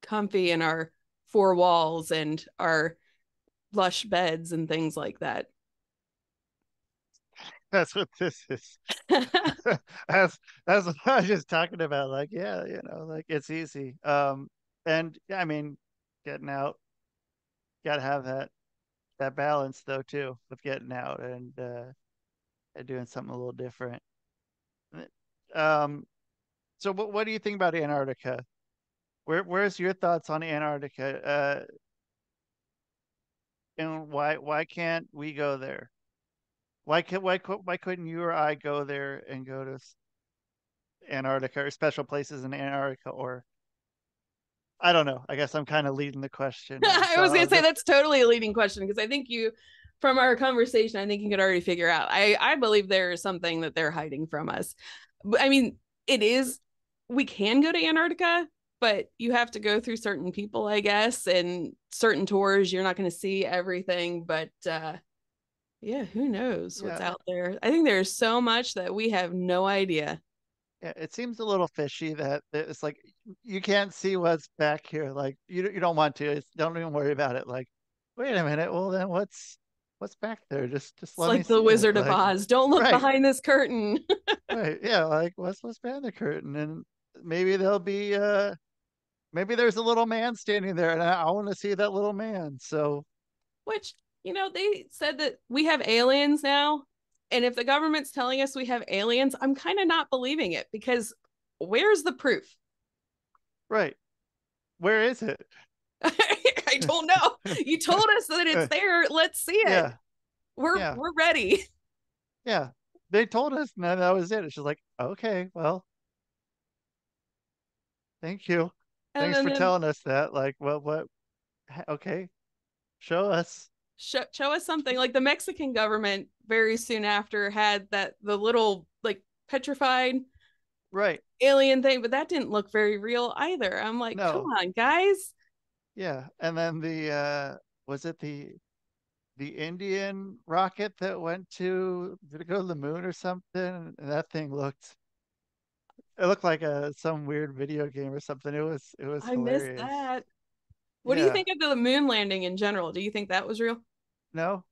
comfy in our four walls and our lush beds and things like that. That's what this is. That's what I was just talking about. Like, yeah, like it's easy. And yeah, I mean, getting out, gotta have that balance though too, with getting out and doing something a little different. Um, so what do you think about Antarctica? Where's your thoughts on Antarctica? And why can't we go there? Why couldn't you or I go there and go to Antarctica or special places in Antarctica? Or I don't know. I guess I'm kind of leading the question, and I so was going I'll to say just that's totally a leading question, because I think from our conversation, I think you could already figure out. I believe there is something that they're hiding from us. I mean, it is, we can go to Antarctica, but you have to go through certain people, I guess, and certain tours. You're not going to see everything, but yeah, who knows what's yeah, out there? I think there's so much that we have no idea. yeah. It seems a little fishy that it's like you can't see what's back here. Like you don't want to. Don't even worry about it. Like, wait a minute. Well, then what's back there? Just It's let me like the see it. Wizard of Like, Oz. Don't look right, behind this curtain. right. Yeah. Like, what's behind the curtain? And maybe there'll be maybe there's a little man standing there, and I want to see that little man. So Which, they said that we have aliens now. And if the government's telling us we have aliens, I'm kind of not believing it, because where's the proof? right, where is it? I don't know. You told us that it's there. Let's see it. Yeah, We're yeah, we're ready. yeah. They told us, and that was it. It's just like, okay, well, thank you. And Thanks then, for then telling us that. Like, what? Okay, show us. show us something. Like the Mexican government very soon after had the little like petrified Right. alien thing, but that didn't look very real either. I'm like, come No. on, guys. Yeah. And then was it the Indian rocket that went to did it go to the moon or something? And that thing looked like some weird video game or something. It was I missed hilarious. that. What do you Yeah. think of the moon landing in general? Do you think that was real? No,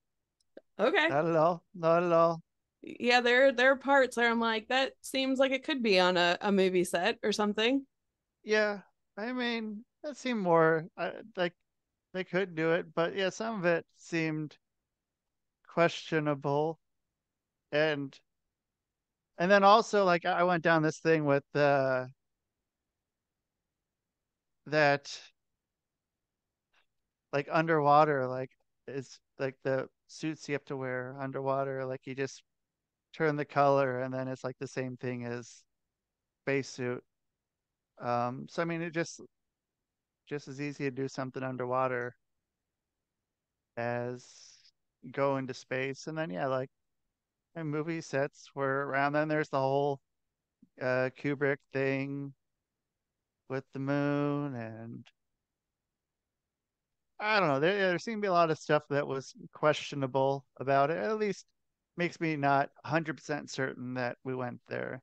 Okay. not at all. Not at all. Yeah, there are parts where I'm like, that seems like it could be on a movie set or something. Yeah. I mean, that seemed more like they could do it, but yeah, some of it seemed questionable. and then also like I went down this thing with that like underwater, like it's like the suits you have to wear underwater, like you just turn the color and then it's like the same thing as spacesuit. So I mean, it just as easy to do something underwater as go into space. And then yeah, like and movie sets were around. Then there's the whole Kubrick thing with the moon, and I don't know. There seemed to be a lot of stuff that was questionable about it. At least makes me not 100% certain that we went there.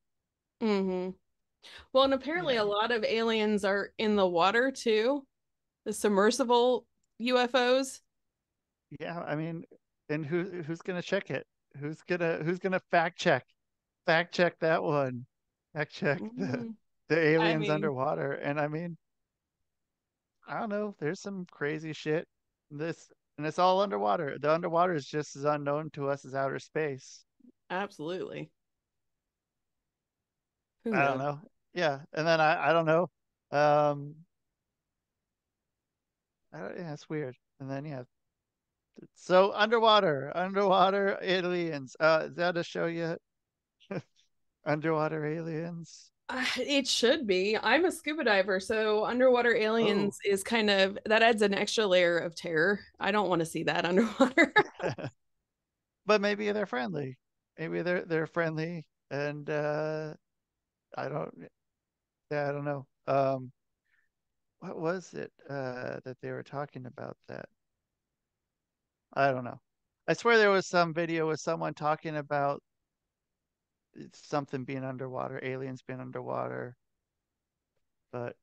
Hmm. Well, and apparently Yeah, a lot of aliens are in the water too, the submersible UFOs. yeah. I mean, and who's gonna check it? Who's gonna fact check that one? Fact check the Mhm. the I aliens mean, underwater. And I mean, I don't know. There's some crazy shit. This and it's all underwater. The underwater is just as unknown to us as outer space. absolutely. Who I don't knows? know. Yeah, and then I don't know. Um, yeah, it's weird. And then yeah, so underwater aliens. Is that a show yet? Underwater aliens. It should be. I'm a scuba diver, so underwater Oh, aliens is kind of that adds an extra layer of terror. I don't want to see that underwater. but maybe they're friendly. Maybe they're friendly, and I don't. Yeah, I don't know. What was it that they were talking about that? I don't know. I swear there was some video with someone talking about something being underwater, aliens being underwater, but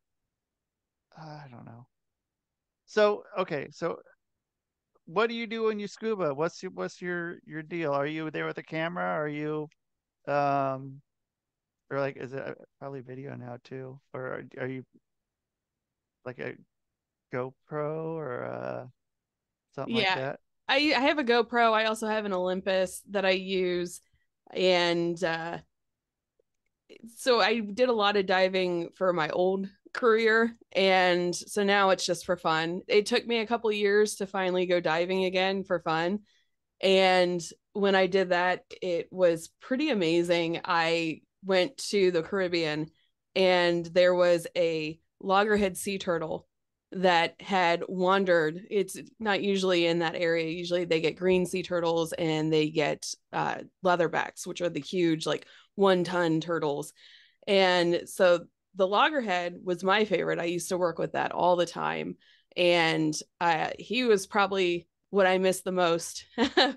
I don't know. So, okay, so what do you do when you scuba? What's your deal? Are you there with a camera? Are you um or like is it probably video now too? Or are you like a GoPro or something like Yeah. that? I have a GoPro. I also have an Olympus that I use. And so I did a lot of diving for my old career. And so now it's just for fun. It took me a couple years to finally go diving again for fun. And when I did that, it was pretty amazing. I went to the Caribbean and there was a loggerhead sea turtle that had wandered. It's not usually in that area. Usually they get green sea turtles and they get leatherbacks, which are the huge, like 1 ton turtles. And so the loggerhead was my favorite. I used to work with that all the time. And he was probably what I miss the most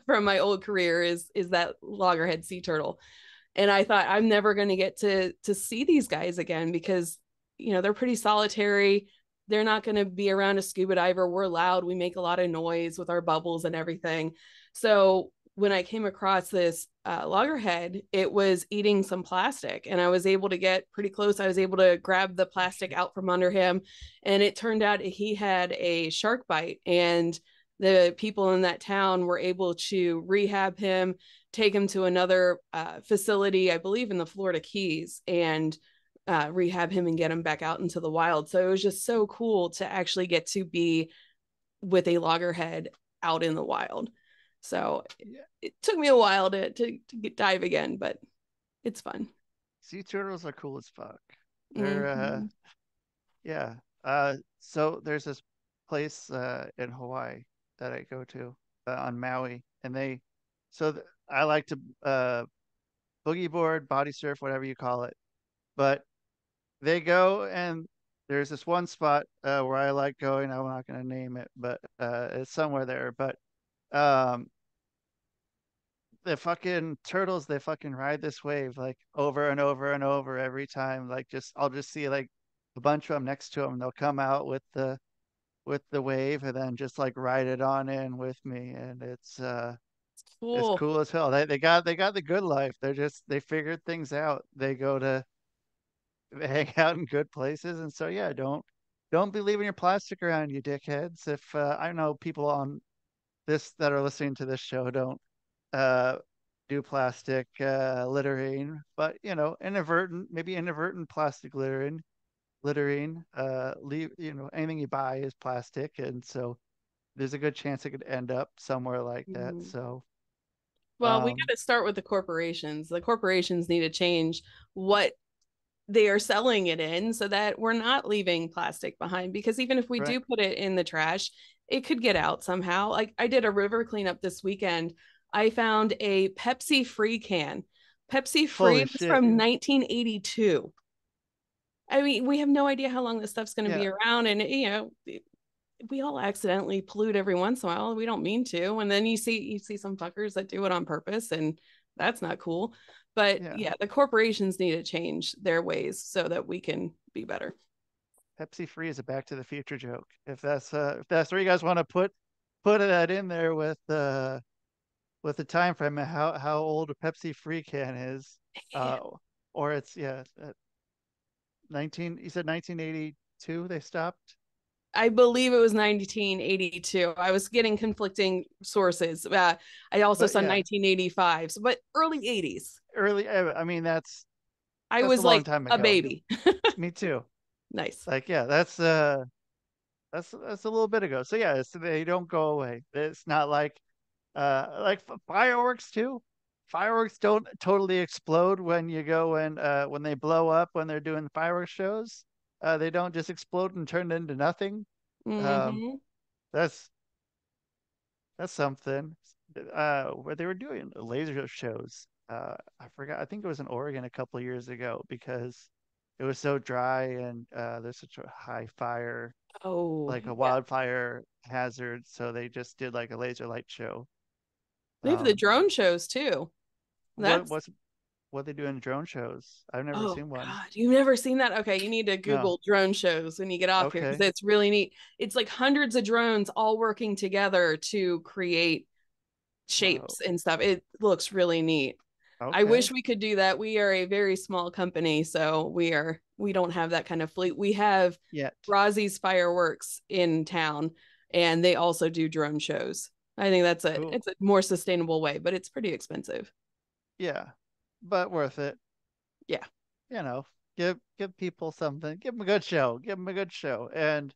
from my old career is that loggerhead sea turtle. And I thought I'm never going to get to see these guys again because they're pretty solitary. They're not going to be around a scuba diver. We're loud. We make a lot of noise with our bubbles and everything. So when I came across this loggerhead, it was eating some plastic, and I was able to get pretty close. I was able to grab the plastic out from under him, and it turned out he had a shark bite, and the people in that town were able to rehab him, take him to another facility, I believe in the Florida Keys, and rehab him and get him back out into the wild. So it was just so cool to actually get to be with a loggerhead out in the wild. So it took me a while to dive again, but it's fun. Sea turtles are cool as fuck. They're Mm-hmm. yeah. So there's this place in Hawaii that I go to on Maui, and I like to boogie board, body surf, whatever you call it. But they go and there's this one spot where I like going. I'm not going to name it, but it's somewhere there. But um, the fucking turtles, they fucking ride this wave like over and over and over every time. Like I'll just see like a bunch of them next to them. They'll come out with the wave and then just like ride it on in with me, and it's Cool. cool as hell. They got the good life. They figured things out. They hang out in good places, and so yeah, don't be leaving your plastic around, you dickheads. If I know people on this that are listening to this show don't uh do plastic littering, but maybe inadvertent plastic littering. Leave anything you buy is plastic, and so there's a good chance it could end up somewhere like that. Mhm. So, Well, we got um, to start with the corporations. The corporations need to change what they are selling it in so that we're not leaving plastic behind. Because even if we right, do put it in the trash, it could get out somehow. Like I did a river cleanup this weekend. I found a Pepsi free can. Pepsi free holy was shit, from 1982. I mean, we have no idea how long this stuff's going to yeah, be around. And, we all accidentally pollute every once in a while. We don't mean to. And then you see some fuckers that do it on purpose, and that's not cool. But yeah. yeah, the corporations need to change their ways so that we can be better. Pepsi free is a Back to the Future joke. If that's where you guys want to put that in there with the time frame and how old a Pepsi free can is, uh, or it's yeah, 19. You said 1982 they stopped, I believe it was 1982. I was getting conflicting sources. I also but saw yeah, 1985, but early 80s. early. I mean, I that's a was long like time a ago. baby. Me too. Nice. Like yeah, that's a little bit ago. So yeah, they don't go away. It's not like fireworks too. Fireworks don't totally explode when you go and when they blow up when they're doing fireworks shows. They don't just explode and turn into nothing. Um, Mm-hmm. that's that's something. Where they were doing laser shows. I forgot. I think it was in Oregon a couple of years ago because it was so dry and there's such a high fire, Oh, like a yeah. wildfire hazard. So they just did like a laser light show. They have the Um, drone shows too. what That's what's what they do in drone shows? I've never Oh seen one. God, you've never seen that? Okay, you need to No. Google drone shows when you get off here because Okay. it's really neat. It's like hundreds of drones all working together to create Wow. shapes and stuff. It looks really neat. I Okay. wish we could do that. We are a very small company, so we don't have that kind of fleet. We have Yet. Rosie's Fireworks in town, and they also do drone shows. I think Cool. it's a more sustainable way, but it's pretty expensive. Yeah. But worth it. Yeah. You know, give people something. Give them a good show. Give them a good show. And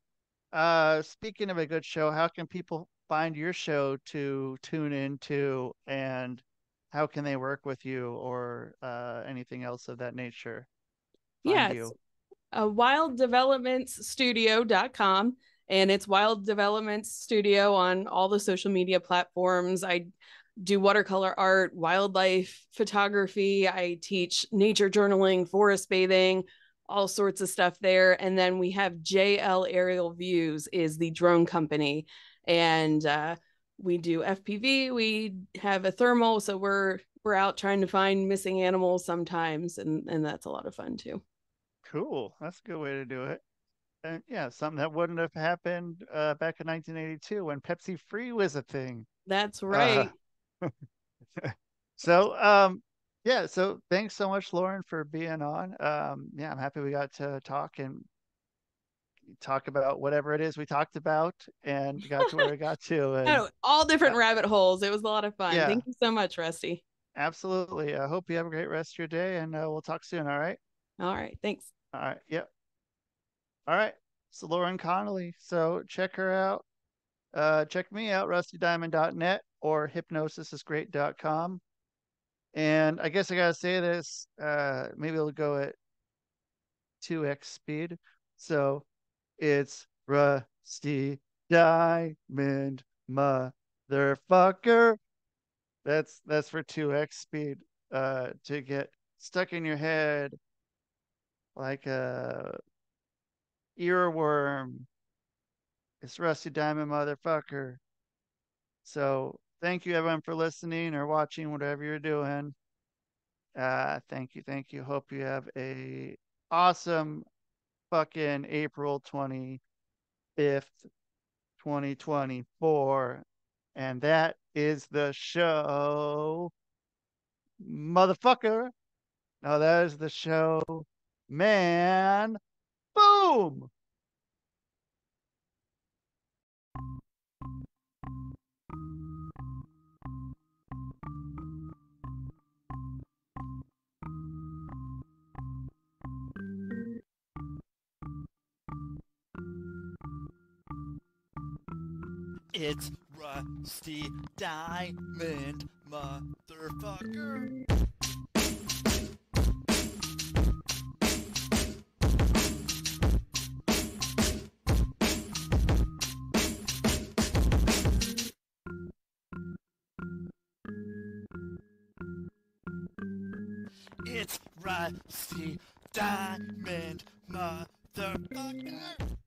speaking of a good show, how can people find your show to tune into and how can they work with you or anything else of that nature? Find Yeah, it's you. wilddevelopmentsstudio.com, and it's Wild Developments Studio on all the social media platforms. I do watercolor art, wildlife photography. I teach nature journaling, forest bathing, all sorts of stuff there. And then we have JL Aerial Views is the drone company, and we do FPV. We have a thermal, so we're out trying to find missing animals sometimes, and that's a lot of fun too. Cool. That's a good way to do it. And yeah, something that wouldn't have happened back in 1982 when Pepsi Free was a thing. That's Uh, right. so yeah, so thanks so much, Lauren, for being on. Yeah, I'm happy we got to talk and talk about whatever it is we talked about and got to where we got to. And All uh, different rabbit holes. It was a lot of fun. yeah, Thank you so much, Rusty. absolutely. I hope you have a great rest of your day and we'll talk soon. All right. All right. Thanks. All right. Yep. All right. So Lauren Connolly. So check her out. Check me out, rustydiamond.net or hypnosisisgreat.com. And I guess I gotta say this. Maybe it'll go at 2x speed. So it's Rusty Diamond motherfucker. That's for 2x speed. To get stuck in your head like a earworm. It's Rusty Diamond motherfucker. So thank you everyone for listening or watching, whatever you're doing. Thank you. Hope you have a awesome fucking April 25th, 2024. And that is the show, motherfucker. No, that is the show, man. Boom. It's Rusty Diamond, motherfucker. It's Rusty Diamond, motherfucker.